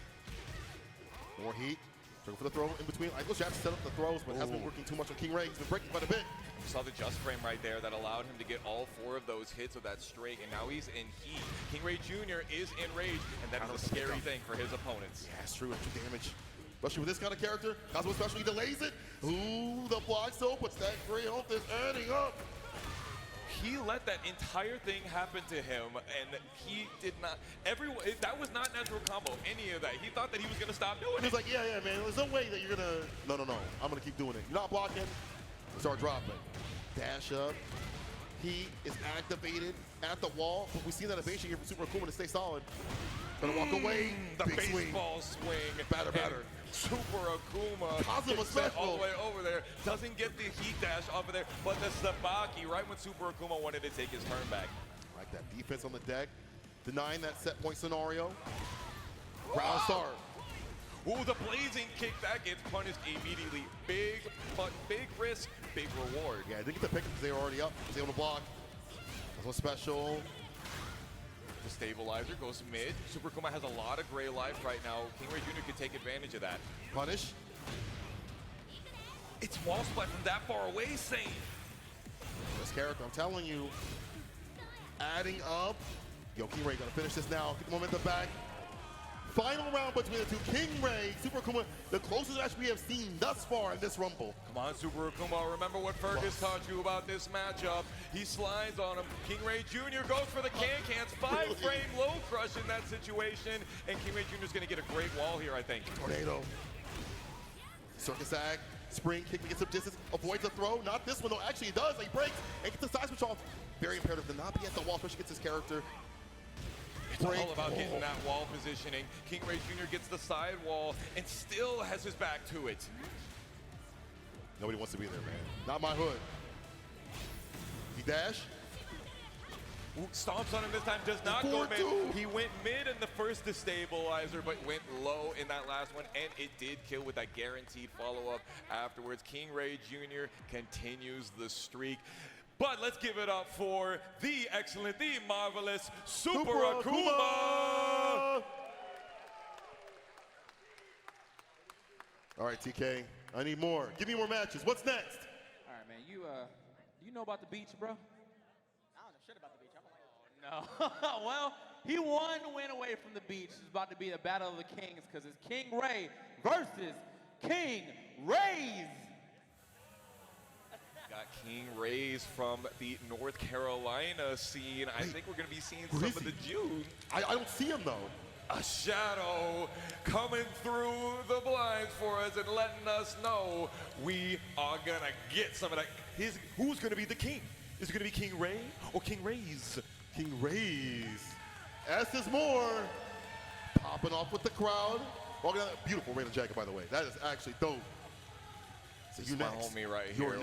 More heat. Looking for the throw in between. I wish I had to set up the throws, but hasn't been working too much on King Ray. He's been breaking quite a bit. You saw the just frame right there that allowed him to get all 4 of those hits of that strike, and now he's in heat. King Ray Jr. is in rage, and that is a scary thing for his opponents. Yeah, it's true. Extra damage. Especially with this kind of character. Cosmo especially delays it. Ooh, the block so puts that gray health is adding up. he let that entire thing happen to him, and he did not. That was not natural combo. Any of that. He thought that he was gonna stop doing it. He was like, yeah, man. There's no way that you're gonna. No. I'm gonna keep doing it. You're not blocking. Start dropping. Dash up. He is activated at the wall. But we see that evasion here from Super Akuma to stay solid. Gonna walk away. The Big baseball swing. Batter. Super Akuma Cosmo gets sent all special. the way over there. Doesn't get the heat dash off of there, but the Sabaki right when Super Akuma wanted to take his turn back. Like that defense on the deck. Denying that set point scenario. Ground start. Ooh, the blazing kick that gets punished immediately. Big risk, big reward. Yeah, they get the pick because they were already up. Was able to block. That's one special. The stabilizer goes mid. Super Akuma has a lot of gray life right now. King Ray Jr. could take advantage of that. Punish. It's wall splat from that far away, Saint. This character, I'm telling you, adding up. Yo, King Ray gonna finish this now. Get the momentum back. Final round between the two. King Ray, Super Akuma, the closest match we have seen thus far in this Rumble. Come on, Super Akuma. Remember what Fergus taught you about this matchup. He slides on him. King Ray Jr. goes for the can-cans. 5-frame low crush in that situation. And King Ray Jr. is going to get a great wall here, I think. Tornado. Circus Ag. Spring kick to get some distance. Avoids the throw. Not this one, though. Actually, he does. He breaks and gets the side switch off. Very imperative to not be at the wall, especially gets his character. It's all about getting that wall positioning. King Ray Jr. gets the side wall and still has his back to it. Nobody wants to be there, man. Not my hood. He dash. Ooh, stomps on him this time, does not go mid. He went mid in the first destabilizer, but went low in that last one, and it did kill with that guaranteed follow-up afterwards. King Ray Jr. continues the streak. But let's give it up for the excellent, the marvelous Super Akuma! All right, TK, I need more. Give me more matches. What's next? All right, man. You know about the beach, bro? I don't know shit about the beach. I'm like, oh, no. Well, he went away from the beach. It's about to be the Battle of the Kings because it's King Ray versus King Rays. Got King Rays from the North Carolina scene. I think we're going to be seeing some of the June. I don't see him, though. A shadow coming through the blinds for us and letting us know we are going to get some of that. Who's going to be the king? Is it going to be King Ray or King Rays? King Rays. S is more. Popping off with the crowd. Beautiful Raven jacket, by the way. That is actually dope. So This is my homie right here.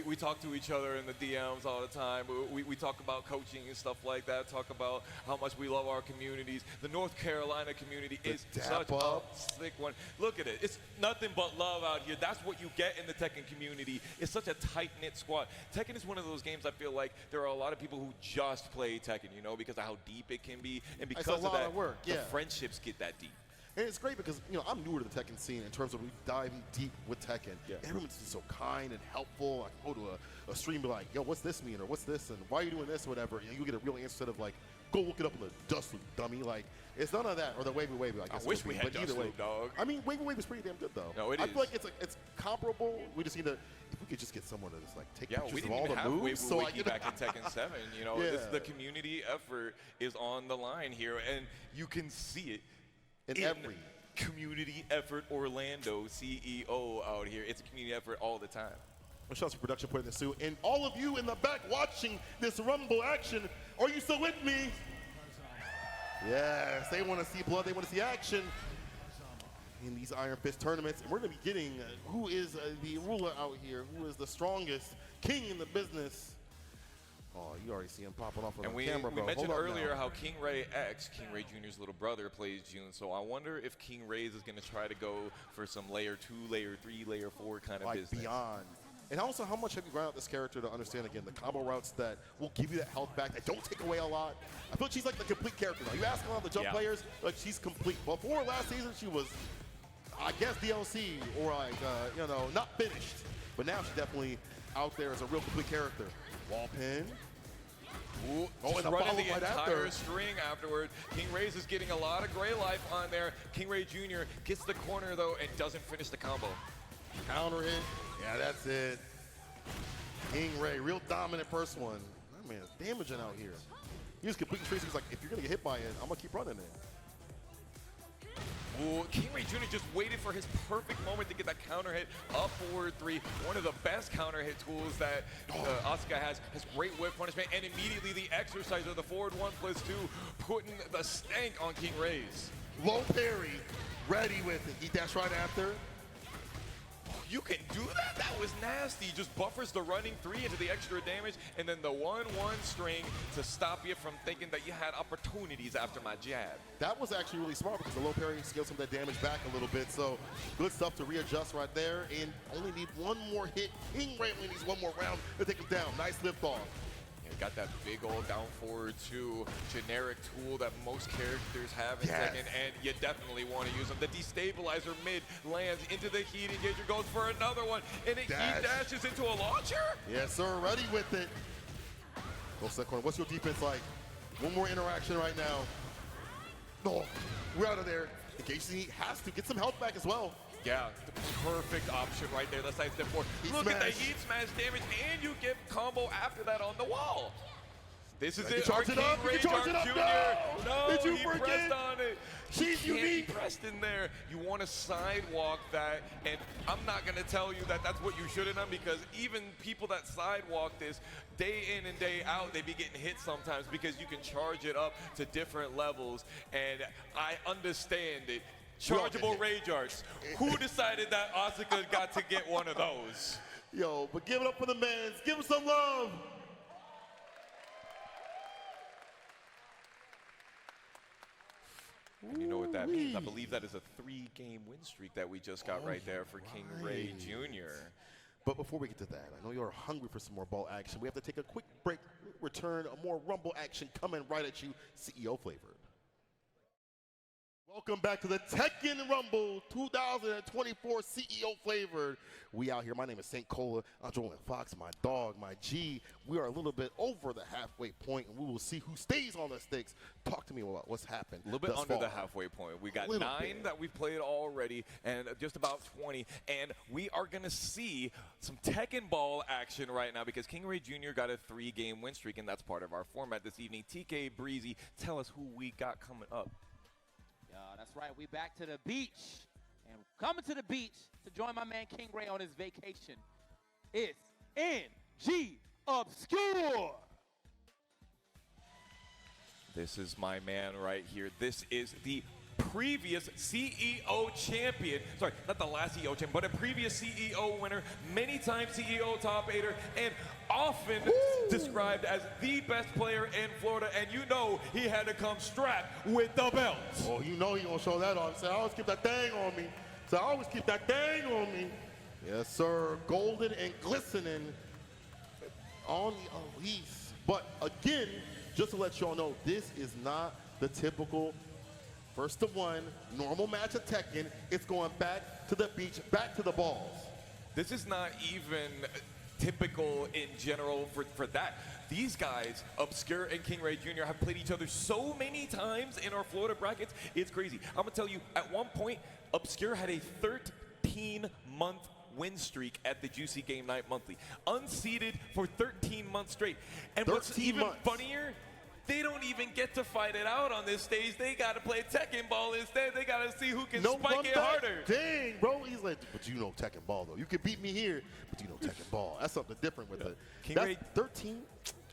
We talk to each other in the DMs all the time. We talk about coaching and stuff like that. Talk about how much we love our communities. The North Carolina community is such a slick one. Look at it. It's nothing but love out here. That's what you get in the Tekken community. It's such a tight-knit squad. Tekken is one of those games I feel like there are a lot of people who just play Tekken, you know, because of how deep it can be. And because of that, the friendships get that deep. And it's great because, you know, I'm newer to the Tekken scene in terms of diving deep with Tekken. Yeah. Everyone's just so kind and helpful. I can go to a stream and be like, yo, what's this mean? Or what's this? And why are you doing this? Or whatever. And you get a real answer instead of like, go look it up in the dust loop, dummy. Like, it's none of that. Or the wavy, I guess. I wish we had dust loop, dog. I mean, wavy was pretty damn good, though. No, it I is. feel like it's comparable. We just need to, if we could just get someone to just like take pictures we of didn't all even the have moves. So Wiki back in Tekken 7. You know, the community effort is on the line here. And you can see it in every Community Effort Orlando CEO out here. It's a community effort all the time. Well, shout out to production putting this through. And all of you in the back watching this Rumble action, are you still with me? Yes, they want to see blood, they want to see action in these Iron Fist tournaments. And we're going to be getting who is the ruler out here, who is the strongest king in the business. Oh, you already see him popping off on the camera, bro. We mentioned earlier how King Ray X, King Ray Jr.'s little brother, plays June. So I wonder if King Rays is going to try to go for some layer 2, layer 3, layer 4 kind of like business. Beyond. And also, how much have you ground out this character to understand, again, the combo routes that will give you that health back, that don't take away a lot? I feel like she's like the complete character now. You ask a lot of the jump players, like she's complete. Before last season, she was, I guess, DLC or like, you know, not finished. But now she's definitely out there as a real complete character. Wall pin. Ooh, and running the entire string afterward. King Rays is getting a lot of gray life on there. King Ray Jr. gets the corner, though, and doesn't finish the combo. Counter hit. Yeah, that's it. King Ray, real dominant first one. man is damaging out here. He just completely treats. He's like, if you're gonna get hit by it, I'm gonna keep running it. Ooh, King Ray Jr. just waited for his perfect moment to get that counter hit up forward 3. One of the best counter hit tools that Asuka has great whip punishment, and immediately the exercise of the forward 1+2, putting the stank on King Ray's. Low parry, ready with it. He dashed right after. You can do that? That was nasty. Just buffers the running 3 into the extra damage, and then the 1-1 string to stop you from thinking that you had opportunities after my jab. That was actually really smart because the low parry scales some of that damage back a little bit. So good stuff to readjust right there, and only need one more hit. King Ray only needs one more round to take him down. Nice lift off. Got that big old down forward 2 generic tool that most characters have in Tekken, and you definitely want to use them. The destabilizer mid lands into the heat engager, goes for another one, and he dashes into a launcher? Yes, sir, ready with it. Go to that corner. What's your defense like? One more interaction right now. No, we're out of there. In case he has to get some health back as well. Yeah, the perfect option right there. The side step forward. Look at the heat smash damage, and you get combo after that on the wall. This is it. Charge it up. You can charge it up. No, did you he forget? pressed on it. She's unique. He pressed in there. You want to sidewalk that, and I'm not going to tell you that that's what you should have done, because even people that sidewalk this day in and day out, they be getting hit sometimes because you can charge it up to different levels, and I understand it. Chargeable rage arts. Who decided that Asuka got to get one of those? Yo, but give it up for the men. Give him some love. And you know what that means? I believe that is a 3-game win streak that we just got right there for King Ray Jr. But before we get to that, I know you're hungry for some more ball action. We have to take a quick break. Return, more Rumble action coming right at you, CEO flavored. Welcome back to the Tekken Rumble 2024 CEO flavored. We out here. My name is St. Cola. I'm Joel Fox, my dog, my G. We are a little bit over the halfway point, and we will see who stays on the sticks. Talk to me about what's happened. A little bit under the halfway point. We got 9 that we've played already, and just about 20. And we are going to see some Tekken ball action right now because King Ray Jr. got a 3-game win streak, and that's part of our format this evening. TK Breezy, tell us who we got coming up. That's right. We back to the beach. And coming to the beach to join my man King Ray on his vacation, it's NG Obscure. This is my man right here. This is the previous CEO champion. Sorry, not the last CEO champion, but a previous CEO winner, many times CEO top 8er, and often described as the best player in Florida. And you know he had to come strapped with the belt. Oh, you know he gonna show that off. So I always keep that thing on me. Yes, sir. Golden and glistening on the Elise. But again, just to let y'all know, this is not the typical first to one, normal match of Tekken. It's going back to the beach, back to the balls. This is not even typical in general for that. These guys, Obscure and King Ray Jr., have played each other so many times in our Florida brackets, it's crazy. I'm gonna tell you, at one point, Obscure had a 13-month win streak at the Juicy Game Night Monthly. Unseeded for 13 months straight. And what's even funnier, they don't even get to fight it out on this stage. They got to play Tekken ball instead. They got to see who can spike it harder. Dang, bro. He's like, but you know Tekken ball, though. You can beat me here, but you know Tekken ball. That's something different with it. King Ray, 13,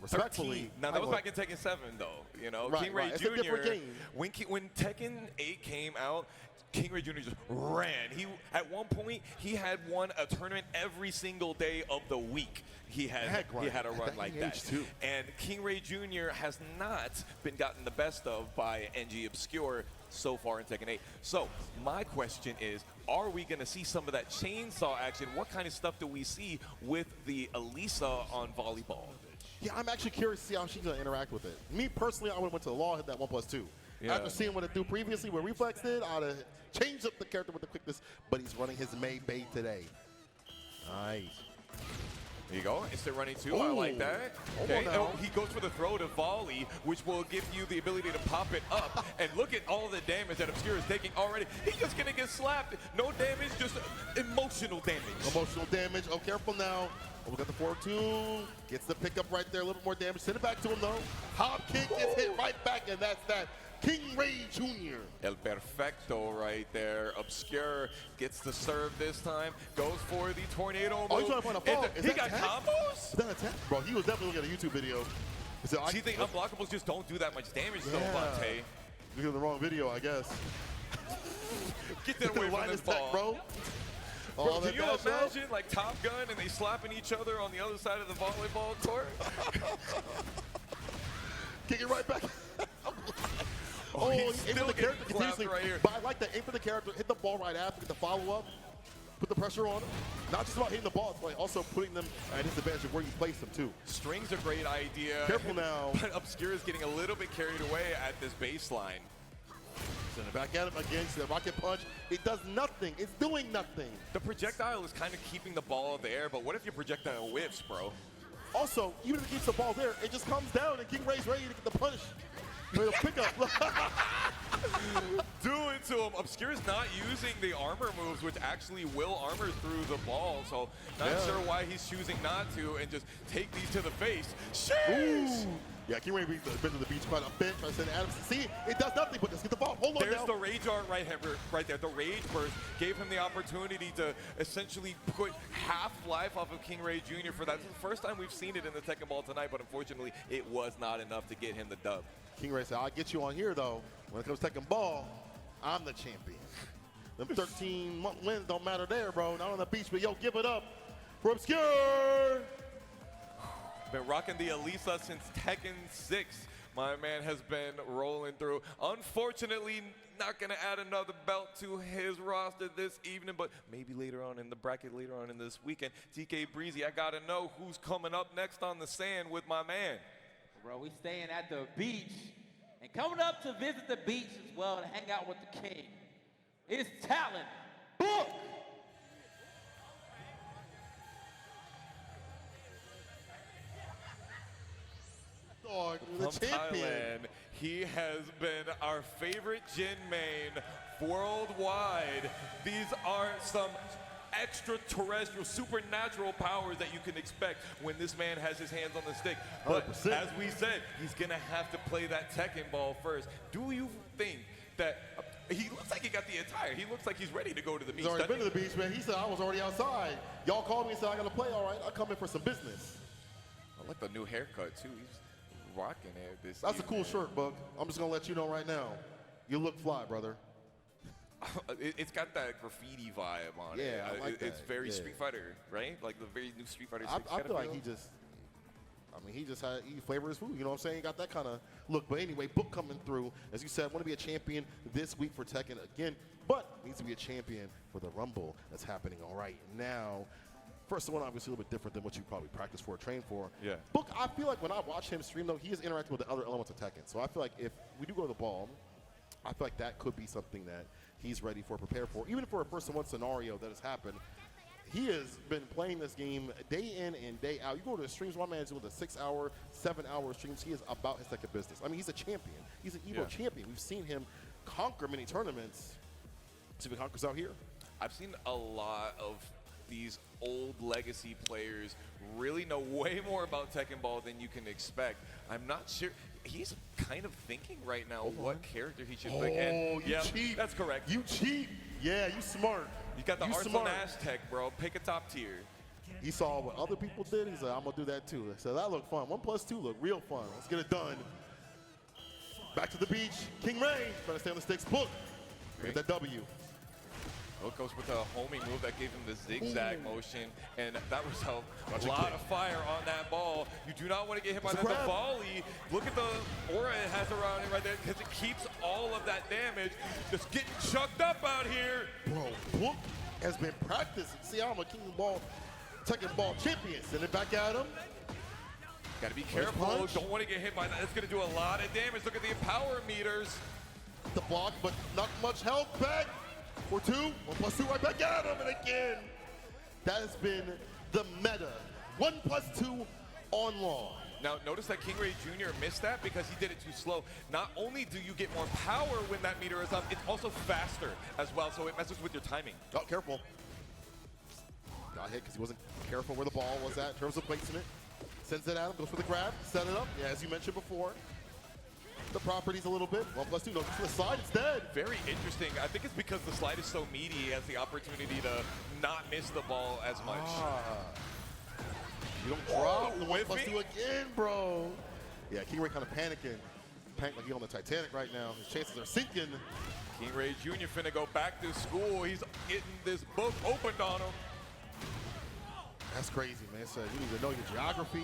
respectfully. 13. Now, that was back in Tekken 7, though. You know, King Ray Jr., a different game. When Tekken 8 came out, King Ray Jr. just ran. At one point, he had won a tournament every single day of the week. He had a run like that. Too. And King Ray Jr. has not been gotten the best of by NG Obscure so far in Tekken 8. So my question is, are we going to see some of that chainsaw action? What kind of stuff do we see with the Elisa on volleyball? Yeah, I'm actually curious to see how she's going to interact with it. Me personally, I would have went to the law, hit that 1+2. Yeah. After seeing what it do previously, what Reflex did, I'd have changed up the character with the quickness, but he's running his May Bay today. Nice. There you go. Instant running too. I like that. Okay. Oh, he goes for the throw to volley, which will give you the ability to pop it up. And look at all the damage that Obscure is taking already. He's just going to get slapped. No damage, just emotional damage. Emotional damage. Oh, careful now. Oh, we got the forward two. Gets the pickup right there. A little more damage. Send it back to him, though. Hop kick gets hit right back, and that's that. King Ray Jr. El Perfecto right there. Obscure gets the serve this time. Goes for the tornado move. Oh, he's trying to find a fall. He got combos? Is that a 10? Bro, he was definitely looking at a YouTube video. He said, Do you think unblockables just don't do that much damage though, Yeah. Vontae? Look at the wrong video, I guess. Get that away from this ball. bro. Bro, can you imagine like Top Gun and they slapping each other on the other side of the volleyball court? Kick it right back. Oh, he's aim still for the character getting clapped continuously. right here. But I like that. Aim for the character, hit the ball right after, get the follow-up, put the pressure on him. Not just about hitting the ball, it's like also putting them at disadvantage of where you place them, too. String's a great idea. Careful now. But Obscure is getting a little bit carried away at this baseline. Send it back at him again. See that rocket punch? It does nothing. It's doing nothing. The projectile is kind of keeping the ball there, but what if your projectile whiffs, bro? Also, even if it keeps the ball there, it just comes down and King Ray's ready to get the punish. With a pickup. Do it to him. Obscure is not using the armor moves, which actually will armor through the ball. So not sure why he's choosing not to and just take these to the face. Sheesh! Ooh. Yeah, King Ray been to the beach quite a bit. Trying to send Adams. See, it does nothing but just get the ball. Hold on There's now. the rage art right there. The rage burst gave him the opportunity to essentially put half life off of King Ray Jr. for that. This is the first time we've seen it in the Tekken Ball tonight, but unfortunately, it was not enough to get him the dub. King Ray said, I'll get you on here, though. When it comes to Tekken Ball, I'm the champion. Them 13-month wins don't matter there, bro. Not on the beach, but yo, give it up for Obscure. Been rocking the Elisa since Tekken 6. My man has been rolling through. Unfortunately, not going to add another belt to his roster this evening, but maybe later on in the bracket, later on in this weekend. TK Breezy, I got to know who's coming up next on the sand with my man. Bro, we staying at the beach and coming up to visit the beach as well to hang out with the king. It's Talent Book. Dog, the From champion. Thailand, he has been our favorite Jin main worldwide. These are some extraterrestrial, supernatural powers that you can expect when this man has his hands on the stick. But 100%. as we said, he's going to have to play that Tekken ball first. Do you think that he looks like he got the attire? He looks like he's ready to go to the beach. He's already been to the beach, man. He said, I was already outside. Y'all called me and said, I got to play. All right, I'll come in for some business. I like the new haircut, too. He's rocking it. That's a cool shirt, Bug. I'm just going to let you know right now. You look fly, brother. It's got that graffiti vibe on it. Yeah, I like It's that. very Yeah. Street Fighter, right? Like the very new Street Fighter 6 I kind feel of like feel. he flavor his food, you know what I'm saying? He got that kind of look. But anyway, Book coming through. As you said, want to be a champion this week for Tekken again, but needs to be a champion for the Rumble that's happening right now. First one, obviously, a little bit different than what you probably practice for or train for. Yeah. Book, I feel like when I watch him stream, though, he is interacting with the other elements of Tekken. So I feel like if we do go to the ball, I feel like that could be something that he's ready for, prepared for. Even for a first-to-one scenario that has happened, he has been playing this game day in and day out. You go to the streams, my man's doing the 6-hour, 7-hour streams. He is about his Tekken business. I mean, he's a champion. He's an Evo champion. We've seen him conquer many tournaments. See if he conquers out here. I've seen a lot of these old legacy players really know way more about Tekken Ball than you can expect. I'm not sure. He's kind of thinking right now what character he should pick. And you cheat. that's correct. You cheat. Yeah, you smart. You got the You Arsenal smart. Aztec, bro. Pick a top tier. He saw what other people did. He's like, I'm going to do that too. So that looked fun. 1 + 2 looked real fun. Let's get it done. Back to the beach. King Ray trying to stay on the sticks. Book. Get that W. It goes with a homing move that gave him the zigzag motion, and that was a Watch it lot click. of fire on that ball. You do not want to get hit by It's a that. The grab. volley. Look at the aura it has around it right there, because it keeps all of that damage. Just getting chucked up out here. Bro, Book has been practicing. See, I'm a King Ball, Tekken Ball champion. Send it back at him. Got to be careful. punch. Don't want to get hit by that. It's going to do a lot of damage. Look at the power meters. The block, but not much health back. For 2, 1 + 2 right back at him. And again, that has been the meta. 1 + 2 on long. Now, notice that King Ray Jr. missed that because he did it too slow. Not only do you get more power when that meter is up, it's also faster as well, so it messes with your timing. Oh, careful. Got hit because he wasn't careful where the ball was at in terms of placement. Sends it at him, goes for the grab, set it up. Yeah, as you mentioned before. The properties a little bit. 1+2, goes to the side, it's dead. Very interesting. I think it's because the slide is so meaty, he has the opportunity to not miss the ball as much. You don't drop the whiffing. 1+2 again, bro. Yeah, King Ray kind of panicking. Panic like he's on the Titanic right now. His chances are sinking. King Ray Jr. finna go back to school. He's getting this book opened on him. That's crazy, man. So you need to know your geography.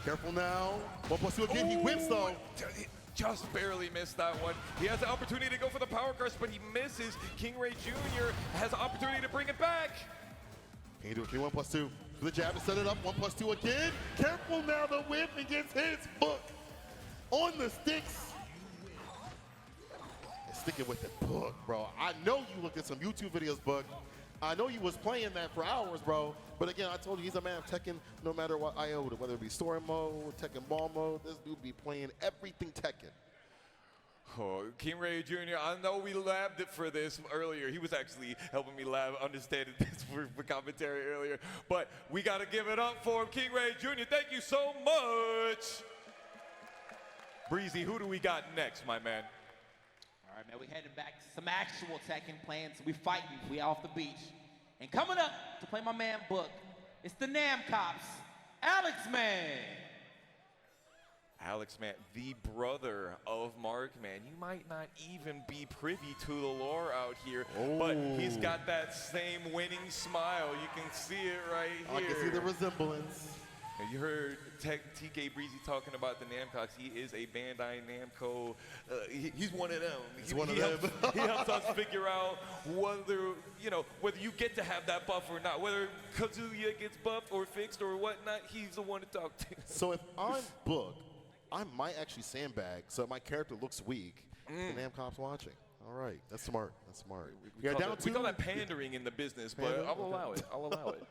Careful now. 1+2 again. He whips though. He just barely missed that one. He has the opportunity to go for the power crush, but he misses. King Ray Jr. has the opportunity to bring it back. Can you do it? King 1+2. For the jab to set it up. 1+2 again. Careful now. The whip against his book. On the sticks. And sticking with the book, bro. I know you looked at some YouTube videos, Book. I know you was playing that for hours, bro. But again, I told you he's a man of Tekken no matter what iota, whether it be story mode, Tekken ball mode. This dude be playing everything Tekken. Oh, King Ray Jr., I know we labbed it for this earlier. He was actually helping me understanding this for commentary earlier. But we got to give it up for him. King Ray Jr., thank you so much. Breezy, who do we got next, my man? All right, man, we heading back to some actual Tekken plans. We fighting. We off the beach. And coming up to play my man Book, it's the Nam Cops, Alex Man. Alex, man, the brother of Mark, man. You might not even be privy to the lore out here, but he's got that same winning smile. You can see it right here. I can see the resemblance. And you heard TK Breezy talking about the Namcoks. He is a Bandai Namco. He's one of them. He's one of them. He helps us figure out whether you get to have that buff or not. Whether Kazuya gets buffed or fixed or whatnot, he's the one to talk to. So if I'm Book, I might actually sandbag so my character looks weak. The Namcop's watching. All right, that's smart. That's smart. We call that pandering in the business, but I'll allow it. I'll allow it.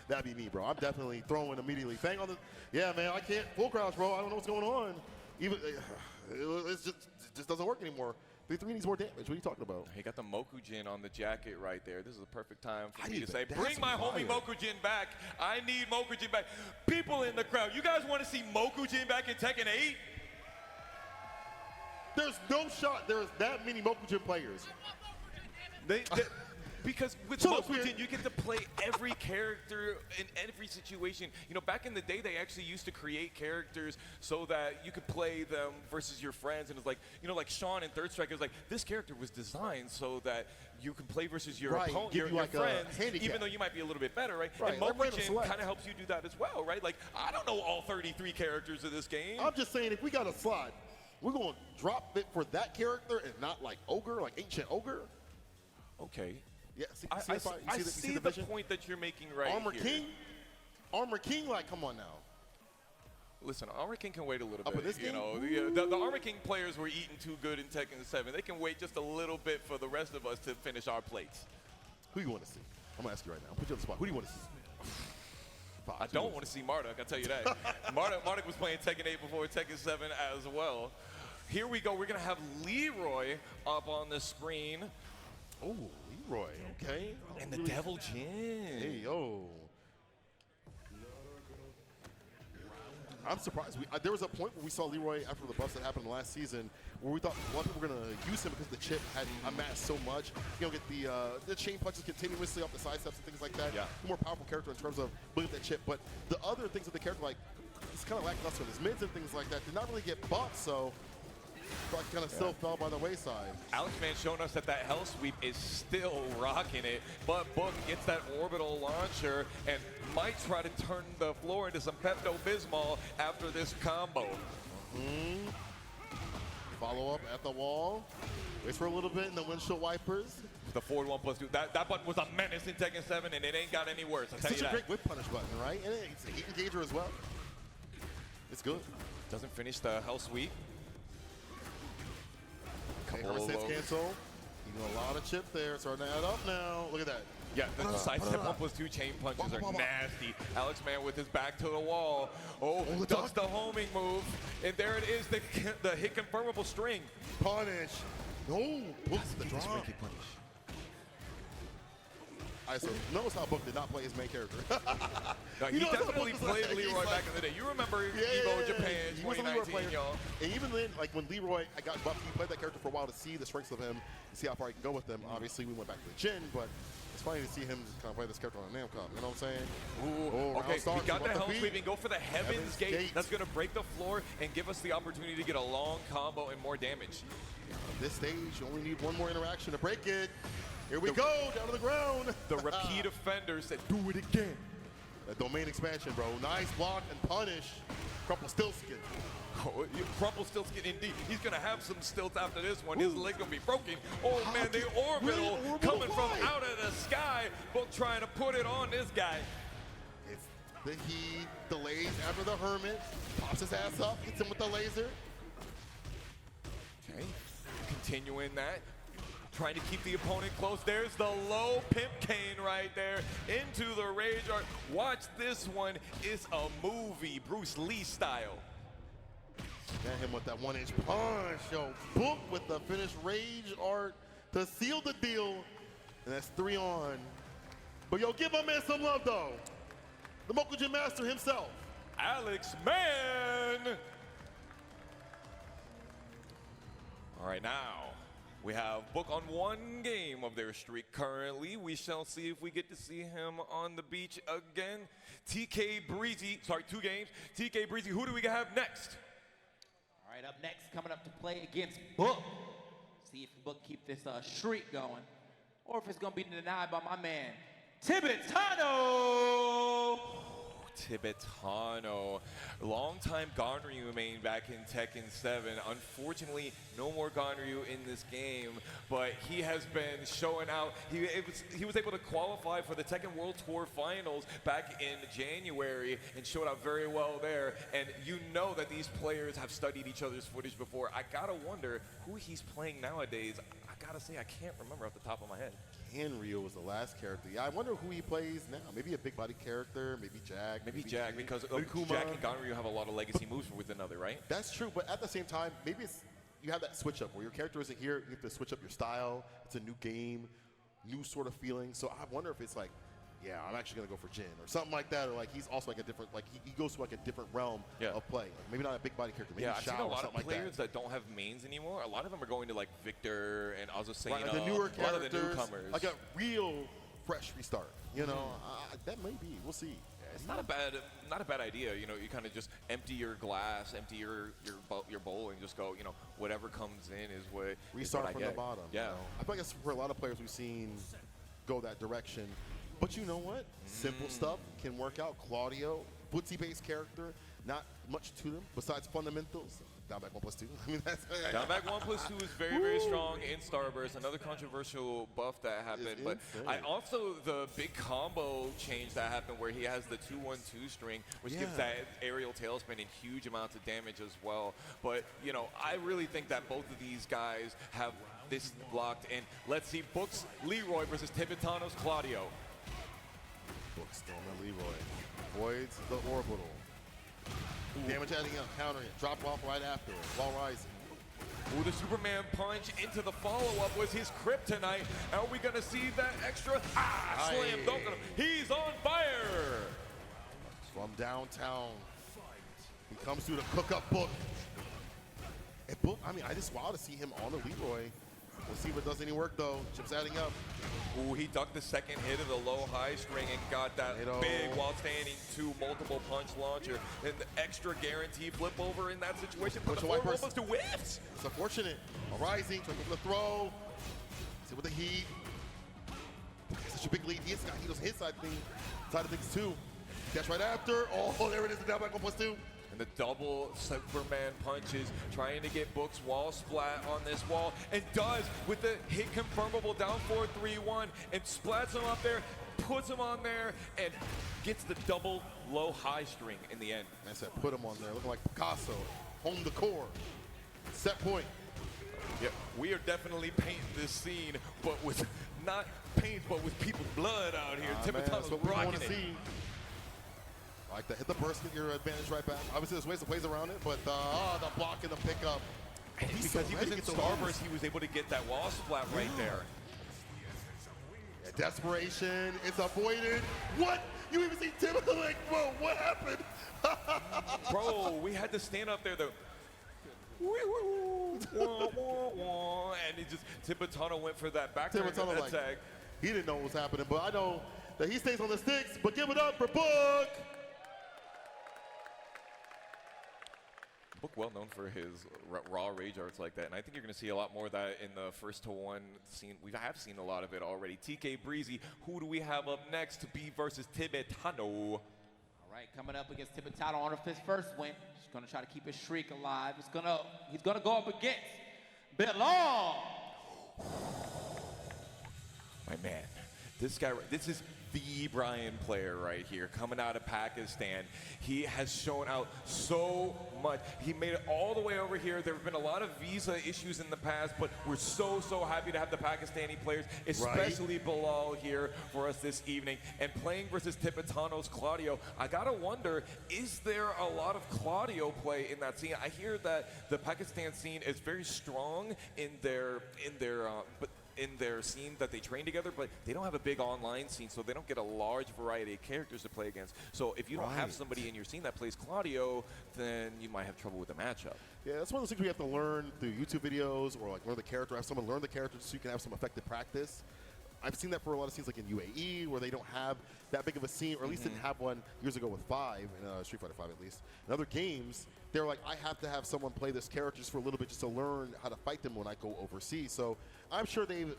That'd be me, bro. I'm definitely throwing immediately. Fang on the, yeah, man. I can't full crouch, bro. I don't know what's going on. Even it just doesn't work anymore. 3-3 needs more damage. What are you talking about? He got the Mokujin on the jacket right there. This is a perfect time for me to need say, that. bring my homie Mokujin back. I need Mokujin back. People in the crowd, you guys want to see Mokujin back in Tekken 8? There's no shot. There's that many Mokujin players. Because with Shut up, Mokujin, man. you get to play every character in every situation. You know, back in the day, they actually used to create characters so that you could play them versus your friends. And it's like, like Sean in Third Strike, it was like, this character was designed so that you can play versus your opponent, give you your like a friends, handicap. even though you might be a little bit better, right? Right, And like random Mokujin select. kind of helps you do that as well, right? Like, I don't know all 33 characters of this game. I'm just saying, if we got a slot, we're going to drop it for that character and not like Ogre, like Ancient Ogre. Okay. Yeah, I see the point that you're making right Armor here. King? Armor King, like, come on now. Listen, Armor King can wait a little Up in bit. this game? The Armor King players were eating too good in Tekken 7. They can wait just a little bit for the rest of us to finish our plates. Who you want to see? I'm going to ask you right now. I'll put you on the spot. Who do you want to see? I don't want to see Marduk, I'll tell you that. Marduk was playing Tekken 8 before Tekken 7 as well. Here we go. We're going to have Leroy up on the screen. Oh, Leroy, okay. And the Devil Jin. Hey, yo. I'm surprised. There was a point where we saw Leroy after the buffs that happened last season where we thought a lot of people were going to use him because the chip had amassed so much. You know, get the chain punches continuously off the side steps and things like that. Yeah. A more powerful character in terms of building that chip. But the other things with the character, like, he's kind of lackluster in his mids and things like that, did not really get buffed, so like kind of still fell by the wayside. Alex Man showing us that Hell Sweep is still rocking it, but Book gets that orbital launcher and might try to turn the floor into some Pepto-Bismol after this combo. Follow up at the wall. Waits for a little bit and the windshield wipers. The forward 1+2. That button was a menace in Tekken 7 and it ain't got any worse, I'll tell you Such a that. great whip punish button, right? And it's a heat engager as well. It's good. Doesn't finish the Hell Sweep. Couple sense cancel. Even a lot of chip there. Starting to add up now. Look at that. Yeah, the side step 1+2 chain punches are nasty. Alex Man with his back to the wall. Oh, ducks the homing move. And there it is, the hit confirmable string. Punish. No. Whoops, the drop. All right, so notice how Book did not play his main character. No, he definitely played Leroy back in the day. You remember Evo Japan he was a Leroy 2019, player. y'all. And even then, like when Leroy, I got buffed, he played that character for a while to see the strengths of him, and see how far he can go with them. Obviously, we went back to the Jin, but it's funny to see him kind of play this character on a Namco. You know what I'm saying? Ooh, okay, we got the Helm Sweeping. Go for the Heaven's Gate. Gate. That's going to break the floor and give us the opportunity to get a long combo and more damage. At this stage, you only need one more interaction to break it. Here we go, down to the ground. The repeat offender said, do it again. That domain expansion, bro. Nice block and punish. Crumple Stillskin. Oh, Crumple Stillskin, indeed. He's going to have some stilts after this one. His leg going to be broken. Oh, man, the orbital coming from out of the sky. Both trying to put it on this guy. It's the he delays after the Hermit. Pops his ass up, hits him with the laser. Okay, continuing that. Trying to keep the opponent close. There's the low pimp cane right there into the rage art. Watch this one. It's a movie, Bruce Lee style. Got him with that 1-inch punch. Yo, Book with the finished rage art to seal the deal. And that's 3 on. But yo, give my man some love though. The Mokujin Master himself. Alex Mann. All right, now. We have Book on 1 game of their streak currently. We shall see if we get to see him on the beach again. TK Breezy, sorry, 2 games. TK Breezy, who do we have next? All right, up next, coming up to play against Book. See if Book keep this streak going, or if it's gonna be denied by my man, Tibetano. Tibetano, longtime Ganryu main back in Tekken 7. Unfortunately, no more Ganryu in this game, but he has been showing out. He was able to qualify for the Tekken World Tour Finals back in January and showed out very well there. And you know that these players have studied each other's footage before. I gotta wonder who he's playing nowadays. I gotta say, I can't remember off the top of my head. Henryu was the last character. Yeah, I wonder who he plays now. Maybe a big body character, maybe Jack. Maybe Jack, because maybe Jack and Ganryu have a lot of legacy moves with another, right? That's true, but at the same time, maybe it's you have that switch up where your character isn't here, you have to switch up your style. It's a new game, new sort of feeling. So I wonder if it's like, yeah, I'm actually gonna go for Jin or something like that, or like he's also like a different, like he goes to like a different realm of play. Like maybe not a big body character, maybe I've seen a lot of like players that don't have mains anymore. A lot of them are going to like Victor and Azucena, right, like the newer a lot of the characters, newcomers. like a real fresh restart. You know, that may be. We'll see. It's not a bad idea. You know, you kind of just empty your glass, empty your bowl, and just go. You know, whatever comes in is what restart is what from I the get. bottom. Yeah, you know? I feel like it's for a lot of players we've seen go that direction. But you know what? Simple stuff can work out. Claudio, footsie-based character, not much to them besides fundamentals. Down back 1+2. I mean, that's down back 1+2 is very, very strong in Starburst. Another controversial buff that happened. But I also, the big combo change that happened where he has the 2-1-2 string, which gives that aerial tailspin and huge amounts of damage as well. But, you know, I really think that both of these guys have this blocked. And let's see Book's Leroy versus Tibetano's Claudio. Book's still on Leroy. Voids the orbital. Damage adding up, countering it. Drop off right after it while rising. Ooh, the Superman punch into the follow-up was his kryptonite. Are we going to see that extra? Slam dunk on him. He's on fire. From downtown. He comes through to cook up Book. And Book, I mean, I just wow to see him on the Leroy. We'll see if it does any work though. Chips adding up. Ooh, he ducked the second hit of the low-high string and got that big while standing 2 multiple punch launcher. And the extra guarantee flip over in that situation. But the forward almost to whiffs. It's unfortunate. A rising, trying to throw. See with the heat. Such a big lead. He does his side of things too. Catch right after. Oh, there it is. The down back 1+2. And the double Superman punches, trying to get Book's wall splat on this wall, and does with the hit confirmable down 4-3-1, and splats him up there, puts him on there, and gets the double low-high string in the end. I said put him on there, looking like Picasso. Home the core. Set point. Yeah, we are definitely painting this scene, but with not paint, but with people's blood out here. Tibetano's rocking it. Like that, hit the burst, get your advantage right back. Obviously, there's ways to plays around it, but the block and the pickup. Because he was in Starburst, he was able to get that wall splat right there. Yeah, Desperation, it's avoided. What? You even see Tim like, whoa, what happened? Bro, we had to stand up there, though. And he just, Tippetano went for that back Tippetano, like, tag. he didn't know what was happening, but I know that he stays on the sticks, but give it up for Book. Book well known for his raw rage arts like that, and I think you're going to see a lot more of that in the first to one scene. We have seen a lot of it already. TK Breezy, who do we have up next? B versus Tippetano. All right, coming up against Tippetano on his first win. He's gonna try to keep his streak alive. He's gonna go up against Belong. My man, this guy, this is the Brian player right here, coming out of Pakistan. He has shown out so much. He made it all the way over here. There have been a lot of visa issues in the past, but we're so happy to have the Pakistani players, especially Bilal here for us this evening. And playing versus Tippetano's Claudio, I gotta wonder, is there a lot of Claudio play in that scene? I hear that the Pakistan scene is very strong in their scene that they train together, but they don't have a big online scene, so they don't get a large variety of characters to play against. So if you don't have somebody in your scene that plays Claudio, then you might have trouble with the matchup. Yeah, that's one of those things we have to learn through YouTube videos or like learn the character, have someone learn the character so you can have some effective practice. I've seen that for a lot of scenes like in UAE where they don't have that big of a scene, or at least didn't have one years ago with 5, in Street Fighter 5 at least. In other games, they're like, I have to have someone play this character just for a little bit just to learn how to fight them when I go overseas. So I'm sure they've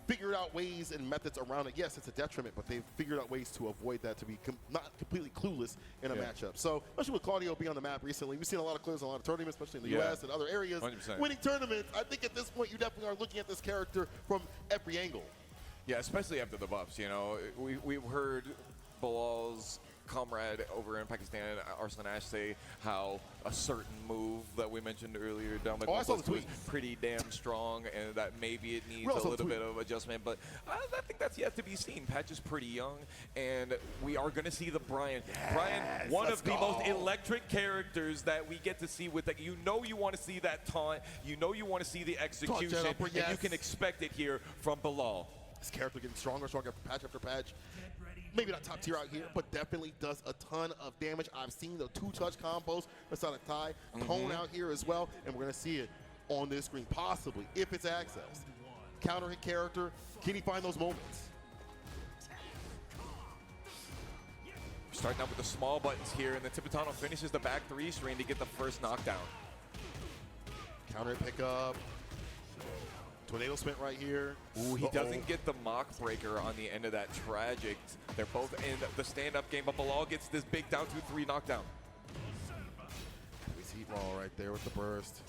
figured out ways and methods around it. Yes, it's a detriment, but they've figured out ways to avoid that, to be not completely clueless in a matchup. So, especially with Claudio being on the map recently, we've seen a lot of players in a lot of tournaments, especially in the U.S. and other areas, 100%. winning tournaments. I think at this point, you definitely are looking at this character from every angle. Yeah, especially after the buffs. You know, we've heard Bilal's comrade over in Pakistan, Arslan Ash, say how a certain move that we mentioned earlier down the I saw the was tweet. pretty damn strong, and that maybe it needs a little bit of adjustment. But I think that's yet to be seen. Patch is pretty young, and we are going to see the Brian. Brian, one of the most electric characters that we get to see with that. You know you want to see that taunt. You know you want to see the execution, and you can expect it here from Bilal. This character getting stronger patch after patch. Maybe not top tier out here, but definitely does a ton of damage. I've seen the 2-touch combos. That's not a tie. Tone out here as well, and we're going to see it on this screen, possibly, if it's accessed. Counter hit character, can he find those moments? Starting out with the small buttons here, and the Tippetano finishes the back 3 string to get the first knockdown. Counter hit pickup. Tornado spin right here. Ooh, he doesn't get the mock breaker on the end of that tragic. They're both in the stand-up game, but Bilal gets this big down 2-3 knockdown. Nice heat ball right there with the burst.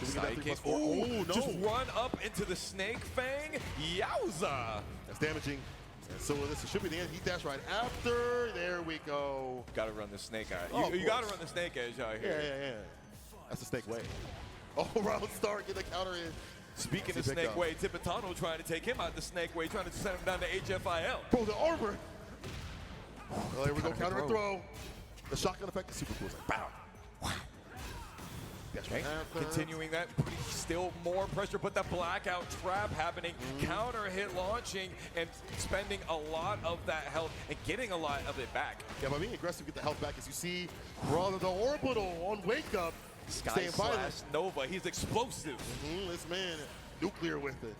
Sidekick. Ooh, no. Just run up into the Snake Fang. Yowza. That's damaging. And so this should be the end. He dash right after. There we go. Got to run the Snake Eye. You got to run the Snake Edge out here. Yeah. That's the Snake Way. All-round start, get the counter in. Speaking of Snake Way, Tippetano trying to take him out the Snake Way, trying to send him down to HFIL. Bro, the armor. Well, there we go, counter and throw. The shotgun effect is super cool. It's like, bow. Wow. Okay. Continuing that, putting still more pressure, but that blackout trap happening, counter hit launching, and spending a lot of that health and getting a lot of it back. Yeah, by being aggressive, get the health back. As you see, brother, the orbital on wake up. Sky slash Nova, he's explosive. This man, nuclear with it.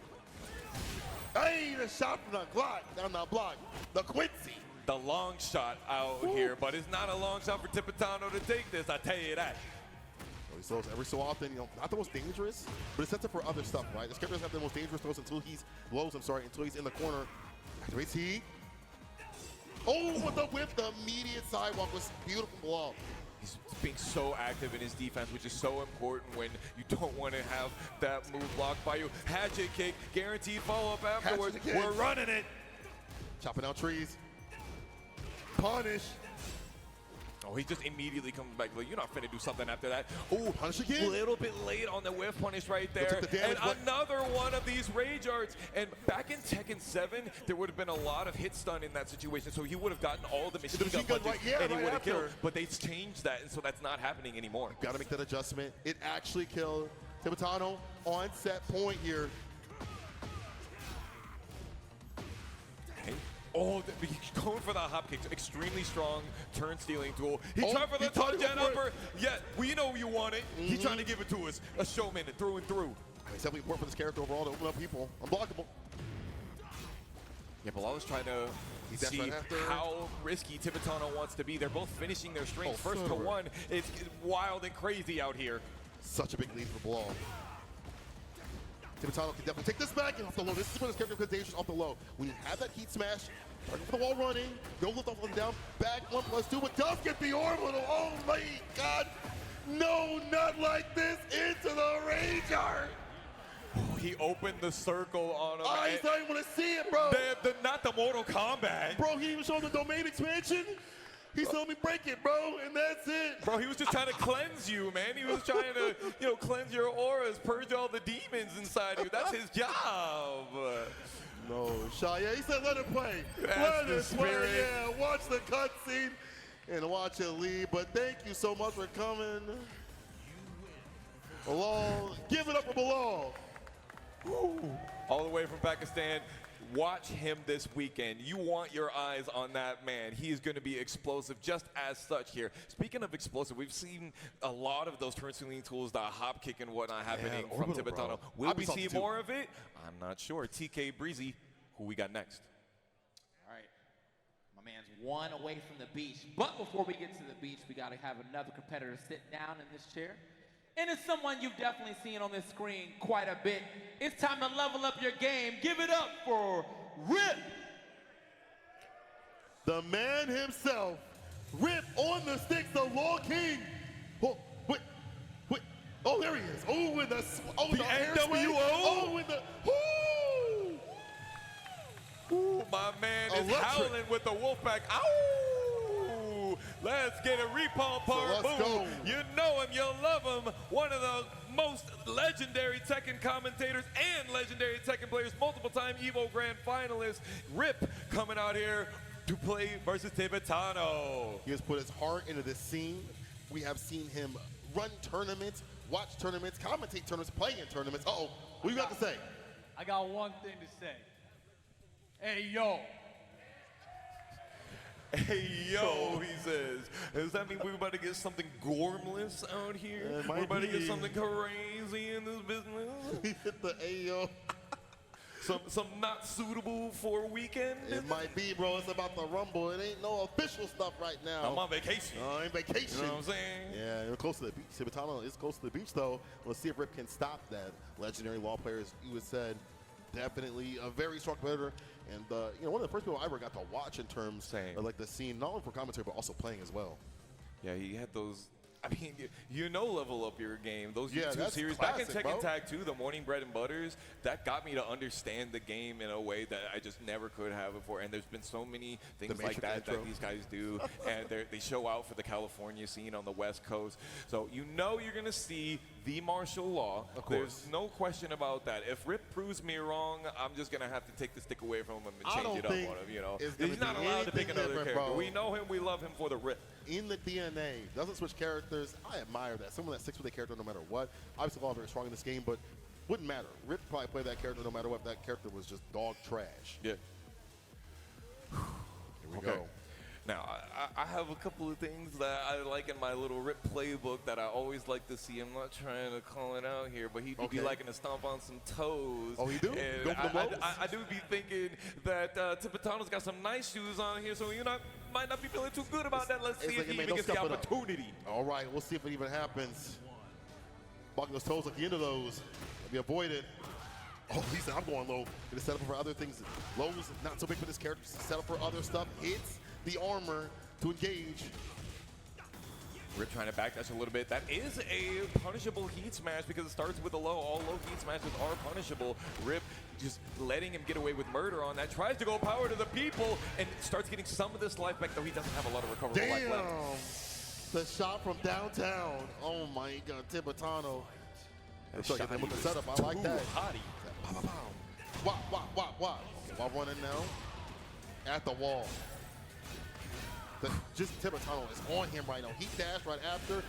Hey, the shot from the Glock, down the block. The Quincy. The long shot out here, but it's not a long shot for Tippetano to take this, I tell you that. He throws every so often, not the most dangerous, but it sets up for other stuff, right? This character doesn't have the most dangerous throws until he's in the corner. Activates heat. Oh, with the whip, the immediate sidewalk was beautiful ball. He's being so active in his defense, which is so important when you don't want to have that move blocked by you. Hatchet kick, guaranteed follow-up afterwards. We're running it. Chopping out trees. Punish. Oh, he just immediately comes back. Like, you're not finna do something after that. Oh, punish again. A little bit late on the whiff punish right there. And another one of these rage arts. And back in Tekken 7, there would have been a lot of hit stun in that situation. So he would have gotten all the machine gun punches and he would have killed. But they changed that, and so that's not happening anymore. Got to make that adjustment. It actually killed Tippetano on set point here. Oh, he's going for the hop kick. Extremely strong turn stealing tool. He Oh, tried for the he tried to top jet go for it. upper. Yeah, we know you want it. He's trying to give it to us. A showman through and through. It's definitely important for this character overall to open up people. Unblockable. Yeah, Bilal's trying to That's see right after. how risky Tibetano wants to be. They're both finishing their strings. Oh, First to server. one. It's wild and crazy out here. Such a big lead for Bilal. Tibetano can definitely take this back and off the low. This is when this character becomes dangerous off the low. When you have that heat smash, right for the wall running, go lift off and down, back 1+2, but does get the orbital. Oh my God. No, not like this. Into the Ranger. He opened the circle on him. I just don't even want to see it, bro. Not the Mortal Kombat. Bro, he even showed the domain expansion. He told me break it, bro, and that's it. Bro, he was just trying to cleanse you, man. He was trying to, cleanse your auras, purge all the demons inside you. That's his job. No, Shaw, yeah, he said let it play. That's Let the it play, spirit. yeah. Watch the cutscene and watch it leave. But thank you so much for coming. Bilal, give it up for Bilal. All the way from Pakistan. Watch him this weekend. You want your eyes on that man. He is going to be explosive just as such here. Speaking of explosive, we've seen a lot of those turn stealing tools, the hop kick and whatnot happening from orbital, Tibetano. bro. Will I'll be we see salty too. more of it? I'm not sure. TK Breezy, who we got next? All right. My man's one away from the beach. But before we get to the beach, we got to have another competitor sit down in this chair. And it's someone you've definitely seen on this screen quite a bit. It's time to level up your game. Give it up for Rip. The man himself, Rip on the sticks, the Law King. Oh, wait. Oh, there he is. Oh, with the hair swing. NWO. Oh, with the, Ooh, my man is Electric. howling with the Wolfpack. Ow! Let's get a repalm part. let's Boom. go. You know him, you love him. One of the most legendary Tekken commentators and legendary Tekken players, multiple-time EVO Grand finalist. Rip coming out here to play versus Tibetano. He has put his heart into this scene. We have seen him run tournaments, watch tournaments, commentate tournaments, play in tournaments. Uh-oh, what do you got to say? I got one thing to say. Hey, yo. Hey, yo, he says. Does that mean we're about to get something gormless out here? It We're might about to get be. something crazy in this business? He hit the Ayo. Some not suitable for a weekend? It might be, bro. It's about the Rumble. It ain't no official stuff right now. I'm on vacation. I'm vacation. You know what I'm saying? Yeah, you're close to the beach. Tibetano is close to the beach, though. Let's see if Rip can stop that. Legendary Law players, you had said, definitely a very strong competitor. And one of the first people I ever got to watch in terms Same. of like the scene, not only for commentary but also playing as well. Yeah, he had those. I mean, level up your game. Those Yeah, YouTube that's series back in classic, Tekken bro. Tag 2, the Morning Bread and Butters, that got me to understand the game in a way that I just never could have before. And there's been so many things like Matrix that intro. that these guys do, and they show out for the California scene on the West Coast. So you're gonna see the martial law. Of course. There's no question about that. If Rip proves me wrong, I'm just gonna have to take the stick away from him and I change don't it up think on him. it's gonna He's not be allowed to pick anything another different, character. bro. We know him. We love him for the Rip. In the DNA, doesn't switch characters. I admire that. Someone that sticks with the character no matter what. Obviously, all very strong in this game, but wouldn't matter. Rip probably play that character no matter what. That character was just dog trash. Yeah. Here we Okay. go. Now, I have a couple of things that I like in my little Rip playbook that I always like to see. I'm not trying to call it out here, but he do be Okay. liking to stomp on some toes. Oh, he do? And Go for the blows? I do be thinking that Tibetano's got some nice shoes on here, so might not be feeling too good about that. Let's It's see like if he he made even no gets the step it up. opportunity. All right, we'll see if it even happens. Blocking those toes at the end of those. Will be avoided. Oh, he said, I'm going low. Gonna set up for other things. Lows, not so big for this character. Set up for other stuff. Hits the armor to engage. Rip trying to backdash a little bit. That is a punishable heat smash because it starts with a low. All low heat smashes are punishable. Rip just letting him get away with murder on that. Tries to go power to the people and starts getting some of this life back, though he doesn't have a lot of recoverable life left. Damn. The shot from downtown. Oh my God, Tibetano. Let's Shot get him with the is setup. I like too that. hotty. Pow, pow, pow. Wah. While running now. At the wall. Just Tibetano is on him right now. He dashed right after.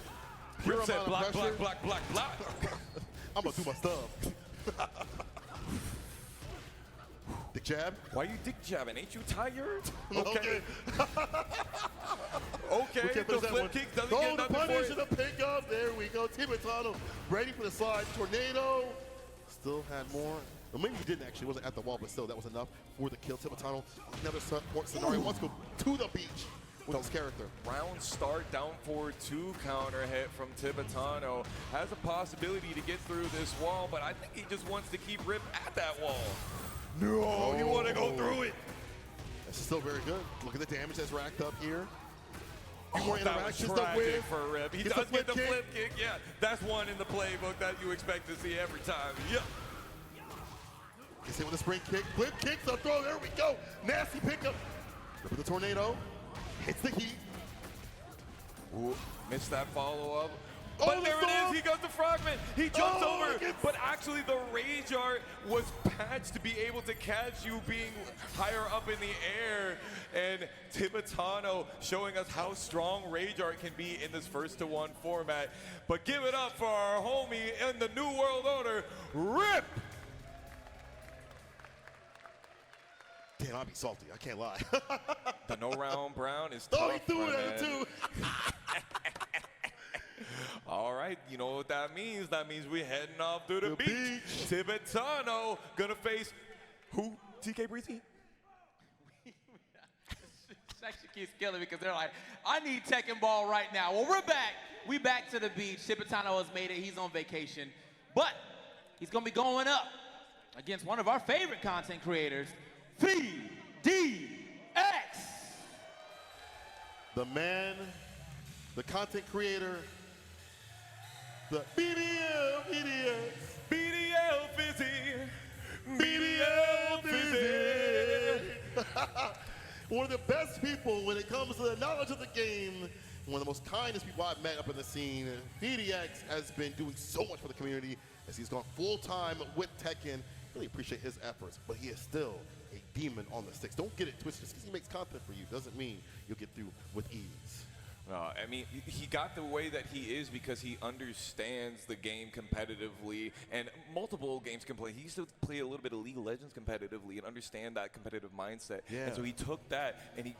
Pure Rip said amount of block, pressure. block. I'm gonna do my stuff. The jab. Why you dick jabbing? Ain't you tired? Okay. Okay, Can't the finish that flip one. kick doesn't Throw get the nothing for punish it. and the pick up. There we go. Tibetano ready for the slide. Tornado. Still had more. Well, maybe he didn't actually. Wasn't at the wall, but still, that was enough for the kill. Tibetano, another support scenario. Wants to go to the beach with his character. Round start, down forward 2 counter hit from Tibetano. Has a possibility to get through this wall, but I think he just wants to keep Rip at that wall. No, you want to go through it. This is still very good. Look at the damage that's racked up here. Few more That was interactions to tragic win. for Rip. He Gets does the get the flip flip kick. Yeah, that's one in the playbook that you expect to see every time. Yeah. Gets hit with a spring kick. Flip kicks, a throw. There we go. Nasty pickup. Rip with the tornado. Hits the heat. Ooh, missed that follow-up. Oh, But the there it storm. is, he goes to frogman. He jumps Oh, over, it gets- but actually the rage art was patched to be able to catch you being higher up in the air. And Tibetano showing us how strong rage art can be in this 1-to-1 format. But give it up for our homie in the New World Order, Rip. Damn, I'll be salty. I can't lie. The no round brown is tough. Oh, he threw my it at man. him too. All right, you know what that means? That means we're heading off to the The beach. beach. Tibetano gonna face who? TK Breezy? This actually keeps killing me because they're like, I need Tekken Ball right now. Well, we're back. We back to the beach. Tibetano has made it. He's on vacation. But he's going to be going up against one of our favorite content creators, VDX. The man, the content creator, the BDX. BDL Fizzy. BDL Fizzy. One of the best people when it comes to the knowledge of the game. One of the most kindest people I've met up in the scene. VDX has been doing so much for the community as he's gone full-time with Tekken. Really appreciate his efforts, but he is still a demon on the sticks. Don't get it twisted. Just because he makes content for you doesn't mean you'll get through with ease. I mean, he got the way that he is because he understands the game competitively, and multiple games can play. He used to play a little bit of League of Legends competitively and understand that competitive mindset. Yeah. And so he took that and he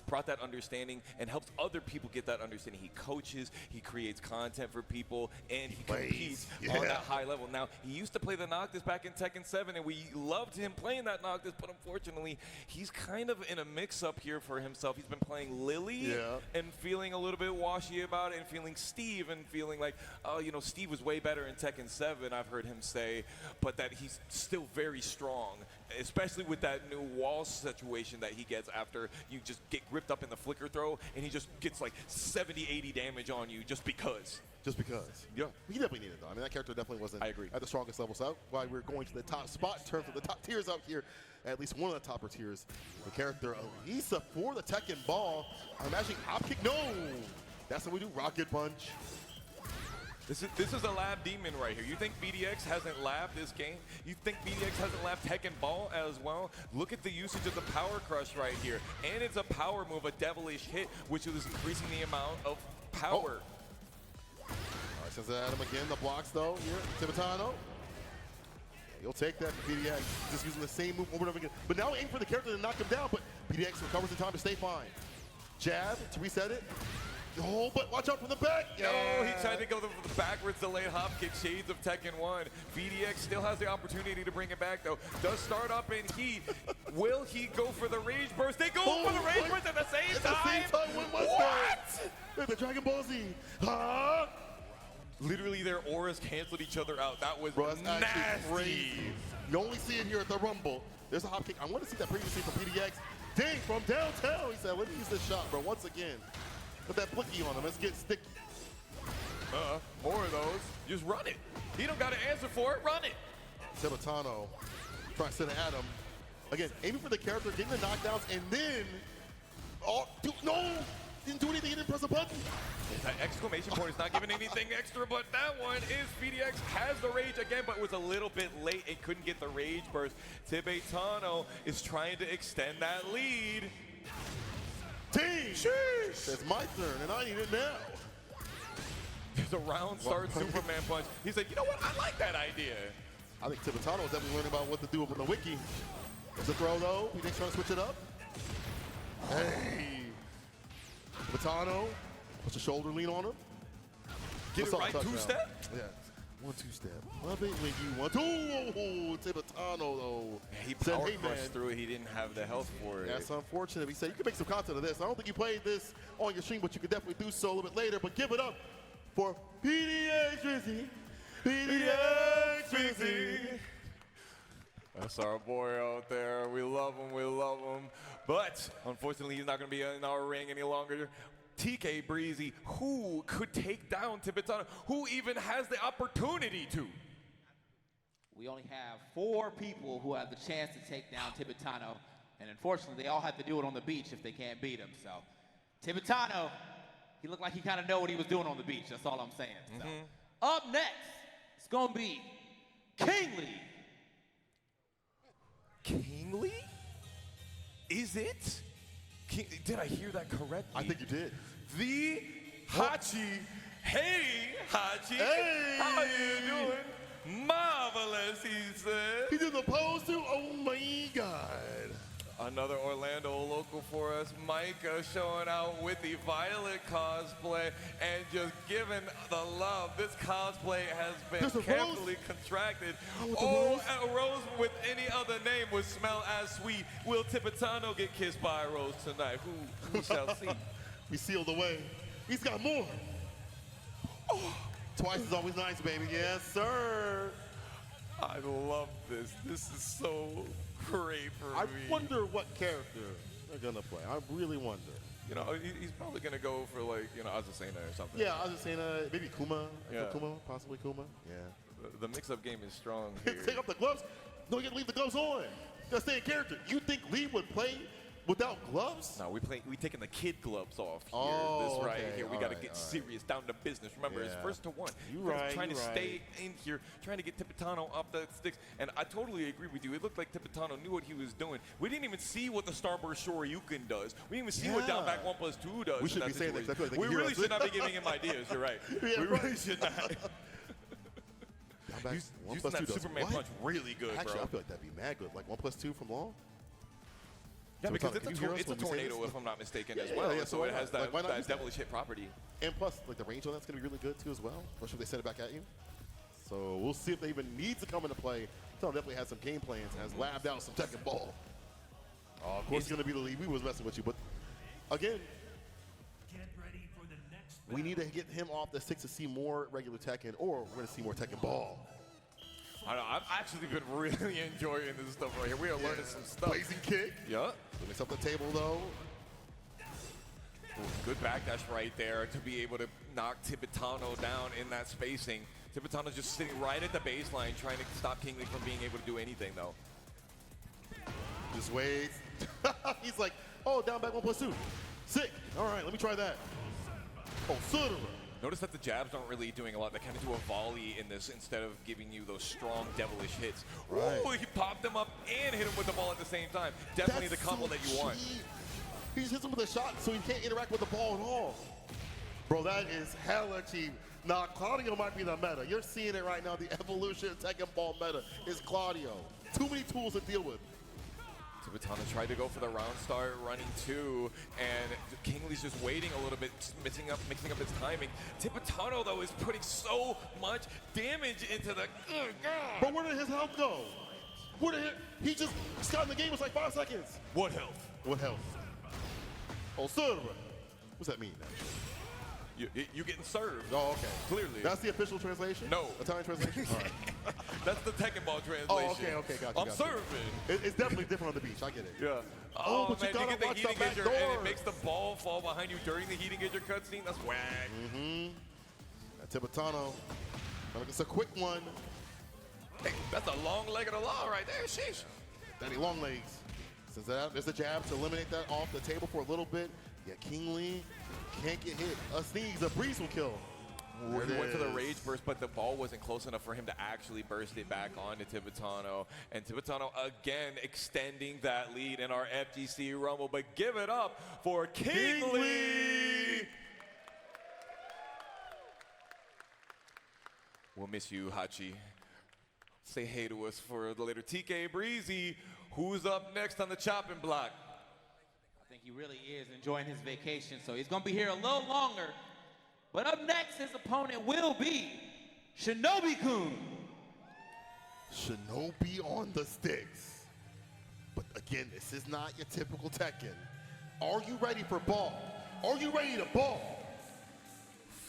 brought that understanding and helps other people get that understanding. He coaches, he creates content for people, and he plays. competes Yeah. on that high level. Now, he used to play the Noctis back in Tekken 7, and we loved him playing that Noctis, but unfortunately, he's kind of in a mix-up here for himself. He's been playing Lily and feeling a little bit washy about it, and feeling Steve and feeling like, oh, you know, Steve was way better in Tekken 7, I've heard him say, but that he's still very strong, especially with that new wall situation that he gets after you just get gripped up in the flicker throw, and he just gets like 70, 80 damage on you just because. Just because. Yeah. He definitely needed it, though. I mean, that character definitely wasn't I agree. at the strongest level. So why we're going to the top spot in terms of the top tiers out here, at least one of the topper tiers. The character Elisa for the Tekken Ball. I'm imagining hop kick. No! That's what we do. Rocket punch. This is a lab demon right here. You think BDX hasn't labbed this game? You think BDX hasn't labbed Tekken Ball as well? Look at the usage of the Power Crush right here. And it's a power move, a devilish hit, which is increasing the amount of power. All right, sends it at him again. The blocks, though, here. Tibetano. You'll take that for PDX. Just using the same move over and over again. But now aim for the character to knock him down, but PDX recovers in time to stay fine. Jab to reset it. Oh, but watch out from the back. Oh, he tried to go the backwards delayed hop kick, shades of Tekken 1. VDX still has the opportunity to bring it back, though. Does start up in heat. Will he go for the rage burst? They go for the rage burst at the same time. When was that? The Dragon Ball Z. Huh? Literally, their auras canceled each other out. That was Bro, that's actually nasty. crazy. You only see it here at the Rumble. There's a hop kick. I want to see that previously from PDX. Dang, from downtown. He said, let me use this shot, bro, once again. Put that blicky on him. Let's get sticky. More of those. Just run it. He don't got an answer for it. Run it. Tibetano trying to send it at him. Again, aiming for the character, getting the knockdowns, and then, no, didn't do anything, he didn't press a button. That exclamation point is not giving anything extra, but that one is VDX has the rage again, but was a little bit late and couldn't get the rage burst. Tibetano is trying to extend that lead. Team, it's my turn, and I need it now. There's a round start Superman punch. He's like, you know what? I like that idea. I think Tibetano is definitely learning about what to do up on the wiki. There's a throw, though. He thinks trying to switch it up. Hey. Batano puts a shoulder lean on him. Get it right, two-step? Yeah. 1-2 step. Well, when you want to. Tibetano, though. He said, power hey, man, crushed through it. He didn't have the health for it. that's unfortunate. He said, you can make some content of this. I don't think you played this on your stream, but you could definitely do so a little bit later. But give it up for PDA Drizzy. PDA Drizzy. That's our boy out there. We love him. We love him. But unfortunately, he's not going to be in our ring any longer. TK Breezy, who could take down Tibetano? Who even has the opportunity to? We only have 4 people who have the chance to take down Tibetano, and unfortunately, they all have to do it on the beach if they can't beat him. So, Tibetano, he looked like he kind of know what he was doing on the beach. That's all I'm saying. So, up next, it's gonna be Kingly. Kingly? Is it? Did I hear that correctly? I think you did. The Hachi. Hey, Hachi. Hey. How you doing? Marvelous, he said. He did the pose too. Oh my God. Another Orlando local for us, Micah, showing out with the Violet cosplay and just giving the love. This cosplay has been carefully contracted. Oh, a rose with any other name would smell as sweet. Will Tibetano get kissed by a rose tonight? Who shall see? We sealed the way. He's got more. Oh, twice is always nice, baby. Yes, sir. I love this. This is so great for me. I wonder what character they're gonna play. I really wonder. You know, he's probably gonna go for like, you know, Azucena or something. Yeah, I was just saying, maybe Kuma. Yeah. Kuma, possibly Kuma. Yeah. The mix-up game is strong here. Take off the gloves. No, you gotta leave the gloves on. You gotta stay in character. You think Lee would play without gloves? No, we taking the kid gloves off here. Oh, this right okay. here. We All got to right, get all right. serious, down to business. Remember, it's Yeah. first to one. You We're right, trying you to right. stay in here, trying to get Tibetano off the sticks. And I totally agree with you. It looked like Tibetano knew what he was doing. We didn't even see what the Starburst Shoryuken does. We didn't even see what down back 1+2 does. We should be saying that 'cause I feel like they We can hear really us. should not be giving him ideas. You're right. Yeah, we right. really should not. Down back, Using 1+2 that does Superman what? punch really good, Actually, bro. I feel like that'd be mad good. Like 1+2 from long? Yeah, because Can you hear us it's a when we say tornado, this? if I'm not mistaken, Yeah, as well. yeah, so why it not? has that, Like, why not that use that? devilish hit property. And plus, like the range on that's gonna be really good too as well. Especially if they send it back at you. So we'll see if they even need to come into play. Tell definitely has some game plans and has labbed out some Tekken ball. Of course, it's gonna be the lead. We was messing with you, but again, we need to get him off the sticks to see more regular Tekken, or we're gonna see more Tekken ball. I know, I've actually been really enjoying this stuff right here. We are learning some stuff. Blazing kick. Yeah. Limits up the table though. Ooh, good backdash right there to be able to knock Tibetano down in that spacing. Tibetano's just sitting right at the baseline trying to stop Kingly from being able to do anything though. Just waits. He's like, oh, down back 1+2. Sick. All right, let me try that. Oh, Sudara. Notice that the jabs aren't really doing a lot. They kind of do a volley in this instead of giving you those strong devilish hits. Right. Oh, he popped him up and hit him with the ball at the same time. Definitely That's the combo so that you want. cheap. He just hits him with a shot so he can't interact with the ball at all. Bro, that is hella cheap. Now, Claudio might be the meta. You're seeing it right now. The evolution of Tekken Ball meta is Claudio. Too many tools to deal with. Tibetano tried to go for the round start, running two, and Kingly's just waiting a little bit, just mixing up his timing. Tibetano, though, is putting so much damage into the... But where did his health go? Where did he just got in the game? It was like 5 seconds. What health? What health? Oh, Sudara. What's that mean? You getting served. Oh, okay. Clearly. That's the official translation? No. Italian translation? All right. That's the Tekken Ball translation. Oh, okay, gotcha. I'm serving. It's definitely different on the beach. I get it. Yeah. Oh, but you man, gotta get the watch heat the back engager and doors. it makes the ball fall behind you during the heat engager cutscene. That's whack. Tibetano. It's a quick one. Hey, that's a long leg of the law right there. Sheesh. Daddy long legs. Since there's a jab to eliminate that off the table for a little bit. Yeah, Kingly can't get hit. A sneeze, a breeze will kill. He went for the is. rage burst, but the ball wasn't close enough for him to actually burst it back onto Tibetano. And Tibetano again extending that lead in our FGC Rumble. But give it up for Kingly. We'll miss you, Hachi. say hey to us for the later. TK Breezy, who's up next on the chopping block? I think he really is enjoying his vacation, so he's going to be here a little longer. But up next, his opponent will be Shinobi-kun. Shinobi on the sticks. But again, this is not your typical Tekken. Are you ready for ball? Are you ready to ball?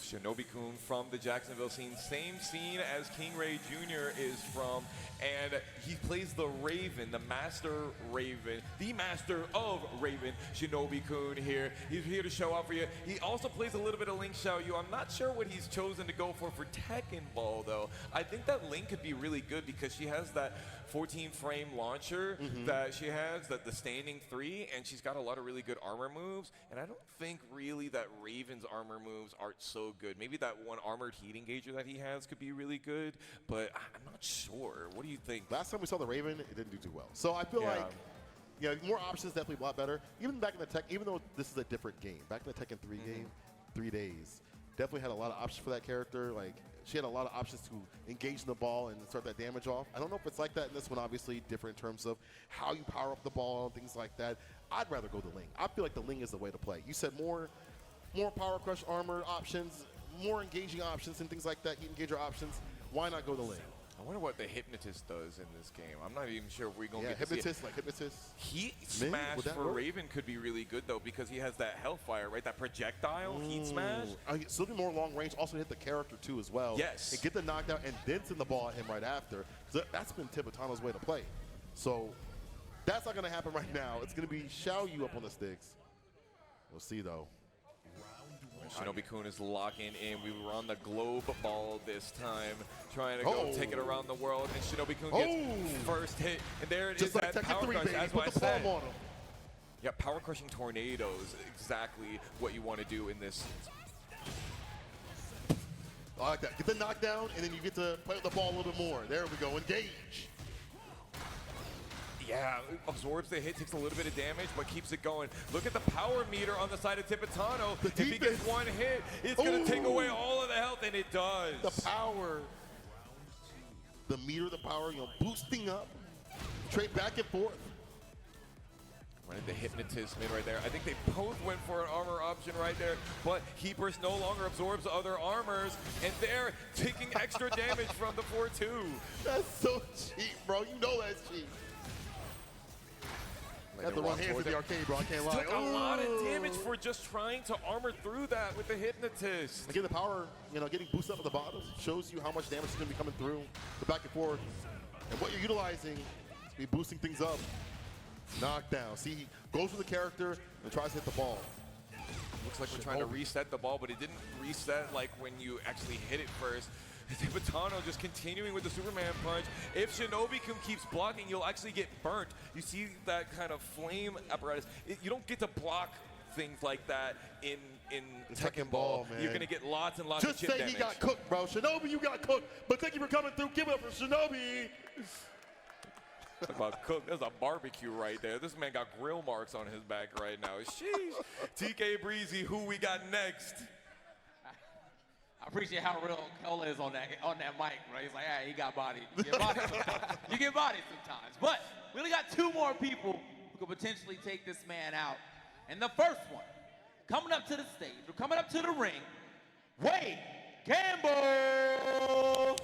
Shinobi-kun from the Jacksonville scene, same scene as King Ray Jr. is from, and he plays the Raven, the Master Raven, the Master of Raven, Shinobi-kun here. He's here to show out for you. He also plays a little bit of Link Xiaoyu. I'm not sure what he's chosen to go for Tekken Ball, though. I think that Link could be really good because she has that 14-frame launcher that she has, the standing 3, and she's got a lot of really good armor moves, and I don't think really that Raven's armor moves aren't so good. Maybe that one armored heat engager that he has could be really good, but I'm not sure. What do you think? Last time we saw the Raven, it didn't do too well. So I feel like, yeah, more options, definitely a lot better. Even back in the even though this is a different game, back in the Tekken 3 game, 3 days, definitely had a lot of options for that character. Like, she had a lot of options to engage in the ball and start that damage off. I don't know if it's like that in this one, obviously different in terms of how you power up the ball and things like that. I'd rather go the Ling. I feel like the Ling is the way to play. You said more power crush armor options, more engaging options and things like that, heat engager options. Why not go the Ling? I wonder what the Hypnotist does in this game. I'm not even sure if we're going to get Hypnotist, to see it. like Hypnotist. Heat Min, Smash would that for work? Raven could be really good, though, because he has that Hellfire, right? That projectile Heat Smash. Still be more long range, also hit the character too as well. Yes. And get the knockdown and then send the ball at him right after. So that's been Tibetano's way to play. So that's not going to happen right now. It's going to be Xiaoyu up on the sticks. We'll see, though. Shinobi-kun is locking in. We were on the globe ball this time, trying to go take it around the world. And Shinobi-kun gets first hit. And there it Just is, like that Tekken power 3, crush. baby. That's Put what I the said. palm on him. Yeah, power crushing tornadoes, exactly what you want to do in this. I like that. Get the knockdown, and then you get to play with the ball a little bit more. There we go. Engage. Yeah, absorbs the hit, takes a little bit of damage, but keeps it going. Look at the power meter on the side of Tibetano. If he gets one hit, it's going to take away all of the health, and it does. The power. The meter, the power, boosting up. Trade back and forth. Right, the Hypnotist mid right there. I think they both went for an armor option right there, but Heat Burst no longer absorbs other armors, and they're taking extra damage from the 4-2. That's so cheap, bro. You know that's cheap. That's the wrong hands at the arcade, bro. I can't lie. Took a lot of damage for just trying to armor through that with the Hypnotist. Again, the power, getting boosted up at the bottom shows you how much damage is going to be coming through the back and forth. And what you're utilizing to be boosting things up. Knockdown. See, he goes for the character and tries to hit the ball. Looks like we're trying to reset the ball, but it didn't reset like when you actually hit it first. Tibetano just continuing with the Superman punch. If Shinobi-kun keeps blocking, you'll actually get burnt. You see that kind of flame apparatus. You don't get to block things like that in Tekken Ball. Man. You're going to get lots and lots of chip damage. Just say he got cooked, bro. Shinobi, you got cooked. But thank you for coming through. Give it up for Shinobi. Talk about cook. There's a barbecue right there. This man got grill marks on his back right now. Sheesh. TK Breezy, who we got next? I appreciate how real Cola is on that mic, right? He's like, hey, he got bodied. You get bodied sometimes. You get bodied sometimes. But we only got 2 more people who could potentially take this man out. And the first one, coming up to the stage, or coming up to the ring, Wade Gamble.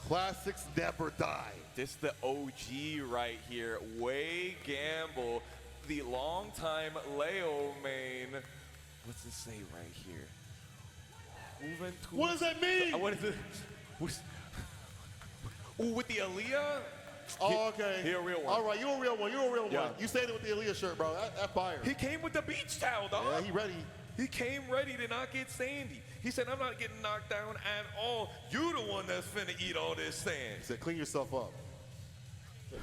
Classics never die. This the OG right here. Wade Gamble, the longtime Leo main. What's it say right here? What does that mean? What is it? Ooh, with the Aaliyah? Oh, okay. He a real one. All right, you a real one. You a real Yeah. one. You saying it with the Aaliyah shirt, bro. That fire. He came with the beach towel, dog. Yeah, he ready. He came ready to not get sandy. He said, I'm not getting knocked down at all. You the one that's finna eat all this sand. He said, clean yourself up.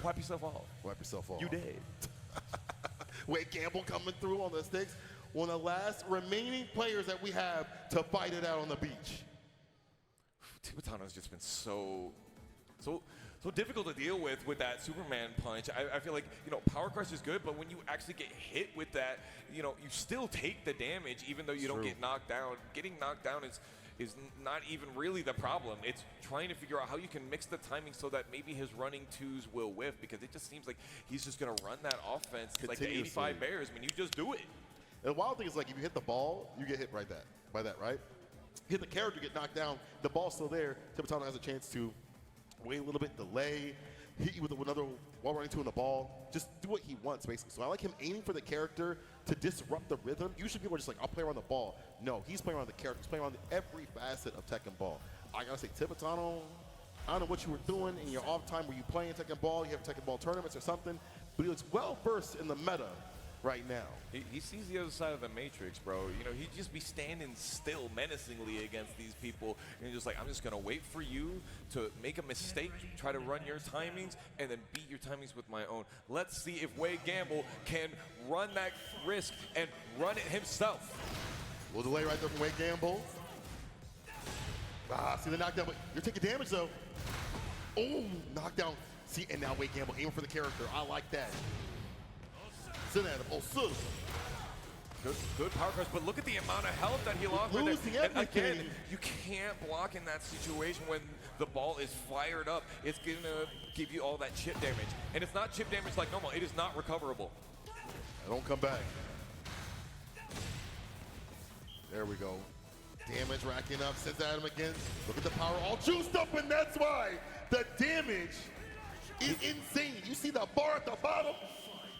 Wipe yourself off. Wipe yourself off. You dead. Wade Gamble coming through on the sticks. One of the last remaining players that we have to fight it out on the beach. Tibetano's just been so difficult to deal with that Superman punch. I feel like, Power Crush is good, but when you actually get hit with that, you still take the damage even though you don't get knocked down. Getting knocked down not even really the problem. It's trying to figure out how you can mix the timing so that maybe his running twos will whiff, because it just seems like he's just going to run that offense like the 85 Bears. I mean, you just do it. And the wild thing is, like, if you hit the ball, you get hit by that, right? Hit the character, get knocked down, the ball's still there. Tippetano has a chance to wait a little bit, delay, hit you with another while running two in the ball. Just do what he wants, basically. So I like him aiming for the character to disrupt the rhythm. Usually people are just like, I'll play around the ball. No, he's playing around the character. He's playing around every facet of Tekken Ball. I gotta say, Tippetano, I don't know what you were doing in your off time. Were you playing Tekken Ball? You have Tekken Ball tournaments or something? But he looks well versed in the meta right now. He sees the other side of the matrix, bro. You know, he'd just be standing still menacingly against these people, and he's just like, I'm just gonna wait for you to make a mistake, try to run your timings, and then beat your timings with my own. Let's see if Wade Gamble can run that risk and run it himself. We'll delay right there from Wade Gamble. See the knockdown, but you're taking damage though. Oh, knockdown. See, and now Wade Gamble aiming for the character. I like that. Sit at him. Oh, so. Good power crush, but look at the amount of health that he lost. Losing and again, everything. you can't block in that situation when the ball is fired up. It's gonna give you all that chip damage. And it's not chip damage like normal. It is not recoverable. Don't come back. There we go. Damage racking up, sends at him again. Look at the power all juiced up, and that's why the damage is insane. You see the bar at the bottom?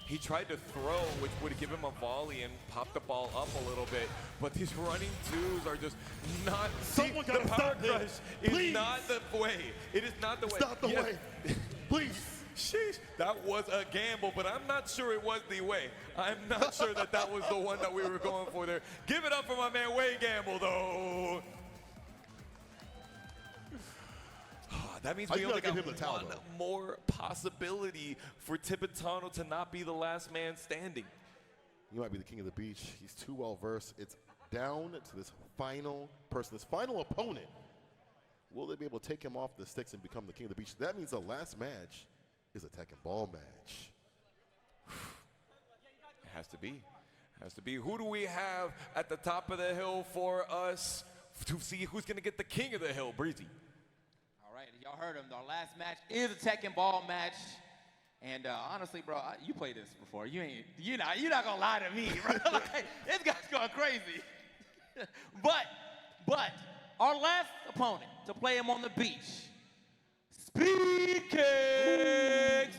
He tried to throw, which would give him a volley and pop the ball up a little bit, but these running twos are just not. Someone the gotta power stop crush this. is Please. not the way. It is not the way. It's not the way. Please. Sheesh, that was a gamble, but I'm not sure it was the way. I'm not sure that that was the one that we were going for there. Give it up for my man Wade Gamble, though. That means we only got one more possibility for Tippetano to not be the last man standing. You might be the king of the beach. He's too well versed. It's down to this final person, this final opponent. Will they be able to take him off the sticks and become the king of the beach? That means the last match is a Tekken Ball match. It has to be. Has to be. Who do we have at the top of the hill for us to see who's going to get the king of the hill? Breezy. All right, y'all heard him. Our last match is a Tekken Ball match. And honestly, bro, you played this before. You're not gonna lie to me, bro. Like, this guy's going crazy. but our last opponent to play him on the beach, Speed Kicks.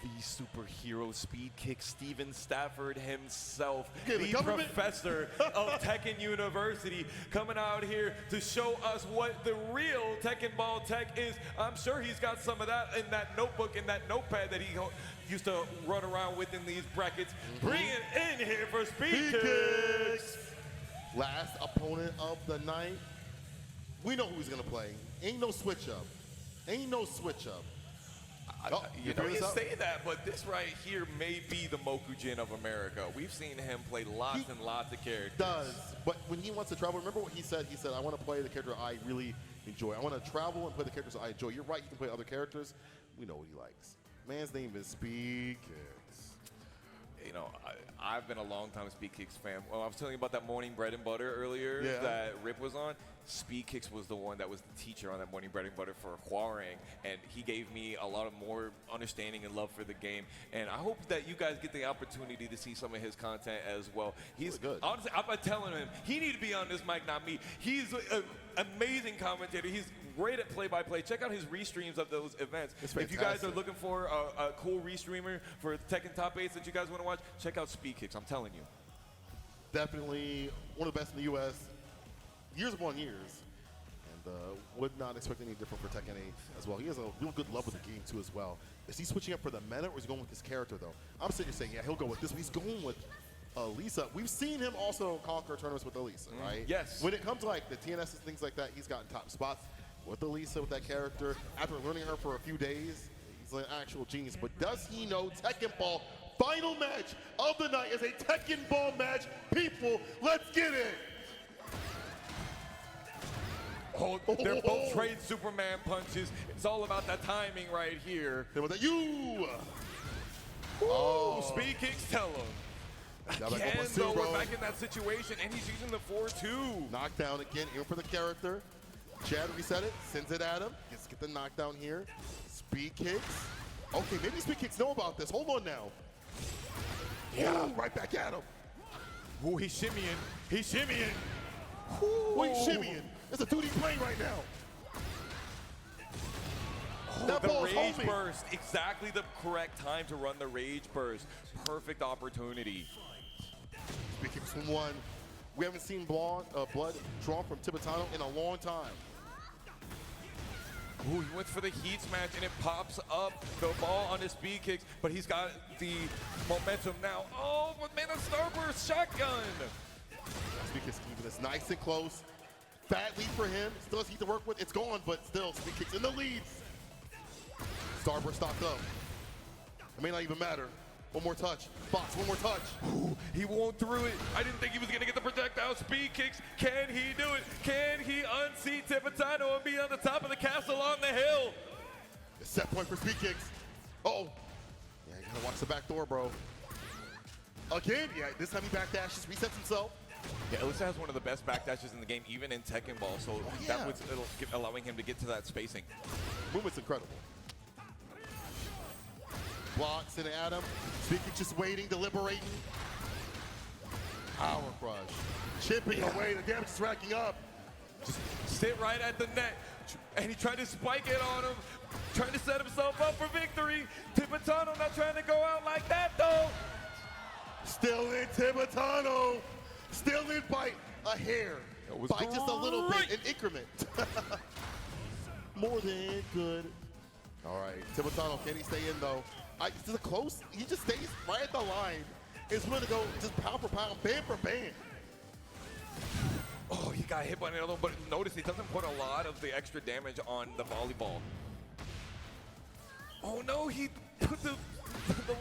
The superhero Speed Kick, Steven Stafford himself, Okay, the professor of Tekken University, coming out here to show us what the real Tekken Ball tech is. I'm sure he's got some of that in that notebook, in that notepad that he used to run around with in these brackets. Bring it in here for Speed Kicks. Last opponent of the night. We know who he's gonna play. Ain't no switch up. Ain't no switch up. You know, you say that, but this right here may be the Mokujin of America. We've seen him play lots and lots of characters. Does, but when he wants to travel, remember what he said? He said, I want to play the character I really enjoy. I want to travel and play the characters I enjoy. You're right, he can play other characters. We know what he likes. Man's name is Speed Kicks. You know, I've been a long-time Speed Kicks fan. Well, I was telling you about that morning bread and butter earlier that Rip was on. Speed Kicks was the one that was the teacher on that morning bread and butter for Hwarang, and he gave me a lot of more understanding and love for the game. And I hope that you guys get the opportunity to see some of his content as well. He's good. Honestly, I'm telling him he need to be on this mic, not me. He's an amazing commentator. He's great at play-by-play. Check out his restreams of those events. If you guys are looking for a cool restreamer for Tekken Top 8s that you guys want to watch, check out Speed Kicks. I'm telling you. Definitely one of the best in the U.S. Years upon years. And would not expect any different for Tekken 8 as well. He has a real good love with the game, too, as well. Is he switching up for the meta, or is he going with his character, though? I'm sitting here saying, yeah, he'll go with this, but he's going with Elisa. We've seen him also conquer tournaments with Elisa, right? Yes. When it comes to, like, the TNS and things like that, he's gotten top spots with Elisa, with that character. After learning her for a few days, he's an actual genius. But does he know Tekken Ball? Final match of the night is a Tekken Ball match. People, let's get it. Oh, they're both trading Superman punches. It's all about that timing right here. With that, you. Oh, Speed Kicks tell him. Again, though, we're back in that situation, and he's using the 4-2. Knockdown again, in for the character. Chad reset it, sends it at him. Let's get the knockdown here. Speed kicks. Okay, maybe speed kicks know about this. Hold on now. Yeah, right back at him. Ooh, he's shimmying. He's shimmying. Wait, shimmying. It's a 2D plane right now. That The ball's rage homing. burst, exactly the correct time to run the rage burst. Perfect opportunity. Speed kicks from one. We haven't seen blood drawn from Tibetano in a long time. Ooh, he went for the heat smash and it pops up the ball on his speed kicks, but he's got the momentum now. Oh, but man, a starburst shotgun. Speed kicks keeping this nice and close. Fat lead for him. Still has heat to work with. It's gone, but still, speed kicks in the lead. Starburst stocked up. It may not even matter. One more touch. Fox, one more touch. Ooh, he won't through it. I didn't think he was going to get the projectile speed kicks. Can he do it? Can he unseat Tibetano and be on the top of the castle on the hill? Set point for speed kicks. Uh-oh. Yeah, you gotta watch the back door, bro. Again, yeah, this time he backdashes, resets himself. Yeah, Alyssa has one of the best backdashes in the game, even in Tekken Ball, so that was allowing him to get to that spacing. Movement's incredible. Blocks into Adam. Speed kicks just waiting, deliberating. Power crush. Chipping away, the damage is racking up. Just sit right at the net, and he tried to spike it on him, trying to set himself up for victory. Tibetano not trying to go out like that, though. Still in Tibetano. Still in by a hair. By just a little bit, an increment. More than good. All right, Tibetano, can he stay in though? Is it close? He just stays right at the line. It's going to go just pound for pound, bam for bam. Oh, he got hit by another one, but notice he doesn't put a lot of the extra damage on the volleyball. Oh no, he put the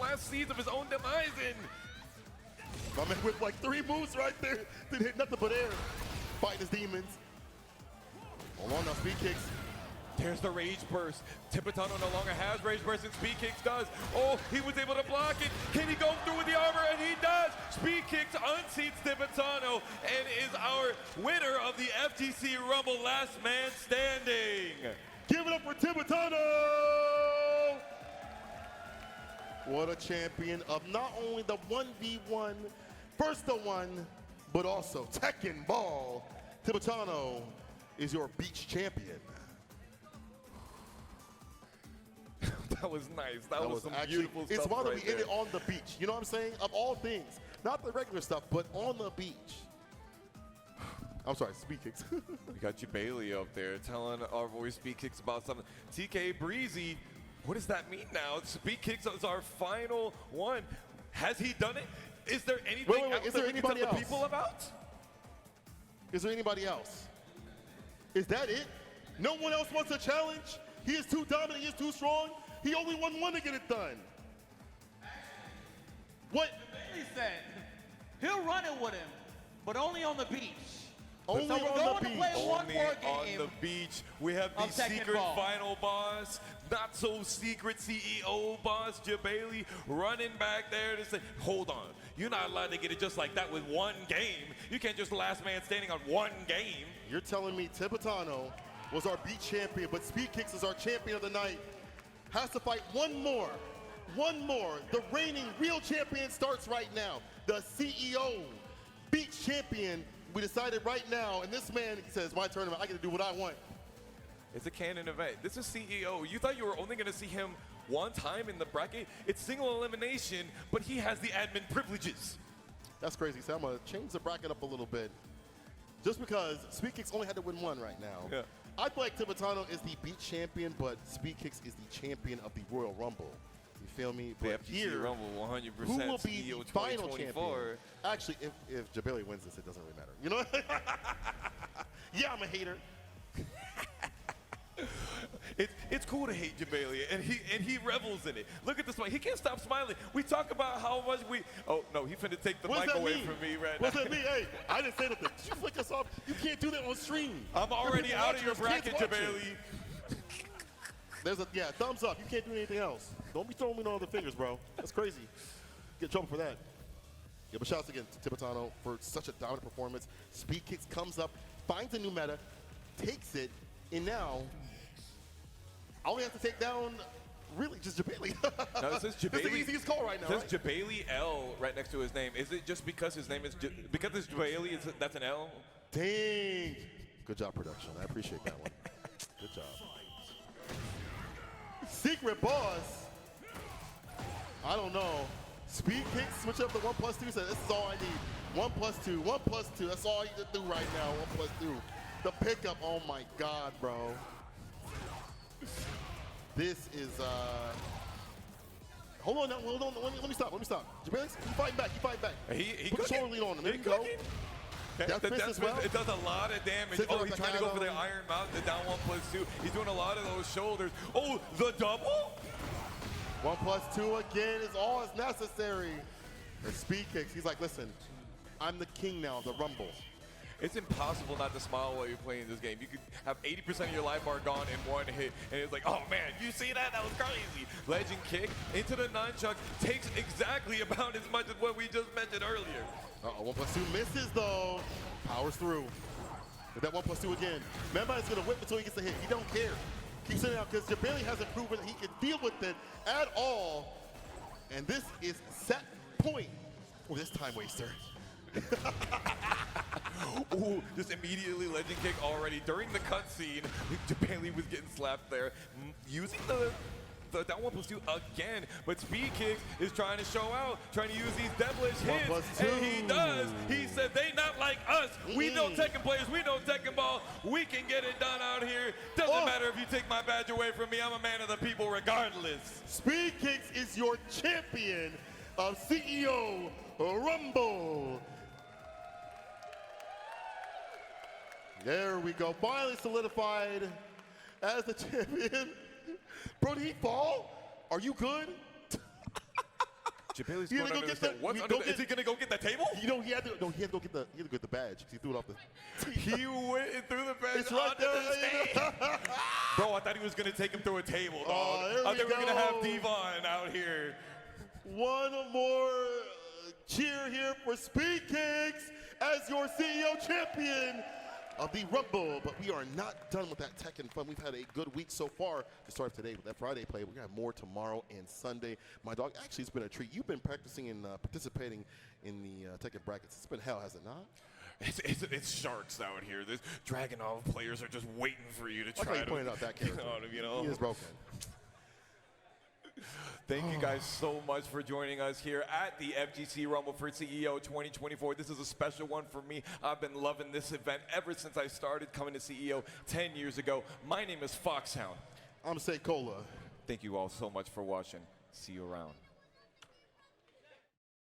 last seeds of his own demise in. My man with like 3 moves right there. Didn't hit nothing but air. Fighting his demons. Hold on now, speed kicks. There's the rage burst. Tibetano no longer has rage burst and speed kicks does. Oh, he was able to block it. Can he go through with the armor? And he does. Speed kicks unseats Tibetano and is our winner of the FGC Rumble Last Man Standing. Give it up for Tibetano! What a champion of not only the 1v1, first to one, but also Tekken Ball. Tibetano is your beach champion. That was nice. That was some actually beautiful stuff. It's wild that right we ended there. on the beach. You know what I'm saying? Of all things. Not the regular stuff, but on the beach. I'm sorry, speed kicks. We got you Bailey up there telling our voice speed kicks about something. TK Breezy, what does that mean now? Speed kicks is our final one. Has he done it? Is there anything else Is there that we can tell anybody the else? people about? Is there anybody else? Is that it? No one else wants a challenge? He is too dominant, he is too strong. He only won one to get it done. What? He said he'll run it with him, but only on the beach. Only So we're on going the to beach. play one Only more on game. the beach. We have the of Tekken secret Ball. final boss, not so secret CEO boss, Jabailey, running back there to say, hold on, you're not allowed to get it just like that with one game. You can't just last man standing on one game. You're telling me Tibetano was our beach champion, but Speed Kicks is our champion of the night. Has to fight one more. One more. The reigning real champion starts right now. The CEO, beach champion. We decided right now, and this man says, my tournament, I get to do what I want. It's a canon event. This is CEO. You thought you were only going to see him one time in the bracket? It's single elimination, but he has the admin privileges. That's crazy. So I'm going to change the bracket up a little bit. Just because Speed Kicks only had to win one right now. Yeah. I feel like Tibetano is the beach champion, but Speed Kicks is the champion of the Royal Rumble. You feel me? The But FGC here, Rumble 100% who will be CEO the final 2024. champion? Actually, if Jabailey wins this, it doesn't really matter. You know? Yeah, I'm a hater. It's cool to hate Jabailey, and he revels in it. Look at this one. He can't stop smiling. We talk about how much we. Oh no, he finna take the What does mic that away mean? from me right What's now. that mean? Hey, I didn't say nothing. Did you flick us off? You can't do that on stream. I'm already People out of watching your us, bracket, kids watching. Jabailey. There's a thumbs up. You can't do anything else. Don't be throwing me no other fingers, bro. That's crazy. Get in trouble for that. Yeah, but shout out again to Tibetano for such a dominant performance. Speed Kicks comes up, finds a new meta, takes it, and now I only have to take down really just Jabali. No, it says Jabali. It's the easiest call right now. It says Jabali L right next to his name. Is it just because his name is because it's Jabali? That's an L? Dang. Good job, production. I appreciate that one. Good job. Secret boss. I don't know. Speed Kicks, switch up the 1+2. Said, this is all I need. 1+2, 1+2. That's all you can do right now. 1+2. The pickup. Oh my God, bro. This is. Hold on now. Hold on. Let me stop. Jabali, you fight back. He Put the shoulder lead on him. There you go. Death The Fist Death as well. Fist, it does a lot of damage. Sits Oh, on he's the trying to go for the Kano. Iron Mountain, the down 1+2. He's doing a lot of those shoulders. Oh, the double? 1+2 again is all is necessary. The Speed Kicks. He's like, listen, I'm the king now of the Rumble. It's impossible not to smile while you're playing this game. You could have 80% of your life bar gone in one hit, and it's like, oh man, you see that? That was crazy. Legend kick into the nunchuck takes exactly about as much as what we just mentioned earlier. Uh-oh, 1+2 misses though. Powers through. With that 1+2 again. Remember, it's gonna whip until he gets the hit. He don't care. Keeps it out because Jabali hasn't proven he can deal with it at all. And this is set point for this time waster. Ooh, just immediately legend kick already during the cutscene. Jabali was getting slapped there, using the down 1+2 again, but Speed Kicks is trying to show out, trying to use these devilish hits, and he does. He said, they not like us. We know Tekken players, we know Tekken ball. We can get it done out here. Doesn't matter if you take my badge away from me. I'm a man of the people regardless. Speed Kicks is your champion of CEO Rumble. There we go. Finally solidified as the champion. Bro, did he fall? Are you good? Jabali's You going gotta under go the get the- What's you under go the, is he gonna go get the table? You know, he had to go get the badge. He threw it off the. He went and threw the badge It's right onto there. the stage. Bro, I thought he was gonna take him through a table, dog. Oh, there I thought we we were gonna have go. Devon out here. One more cheer here for Speed Kicks as your CEO champion of the Rumble. But we are not done with that Tekken fun. We've had a good week so far to start today with that Friday play. We're going to have more tomorrow and Sunday. My dog, actually, it's been a treat. You've been practicing and participating in the Tekken brackets. It's been hell, has it not? It's sharks out here. This Dragunov players are just waiting for you to I try like how to you pointed out that character. you know? He is broken. Thank you guys so much for joining us here at the FGC Rumble for CEO 2024. This is a special one for me. I've been loving this event ever since I started coming to CEO 10 years ago. My name is Foxhound. I'm Say Cola. Thank you all so much for watching. See you around.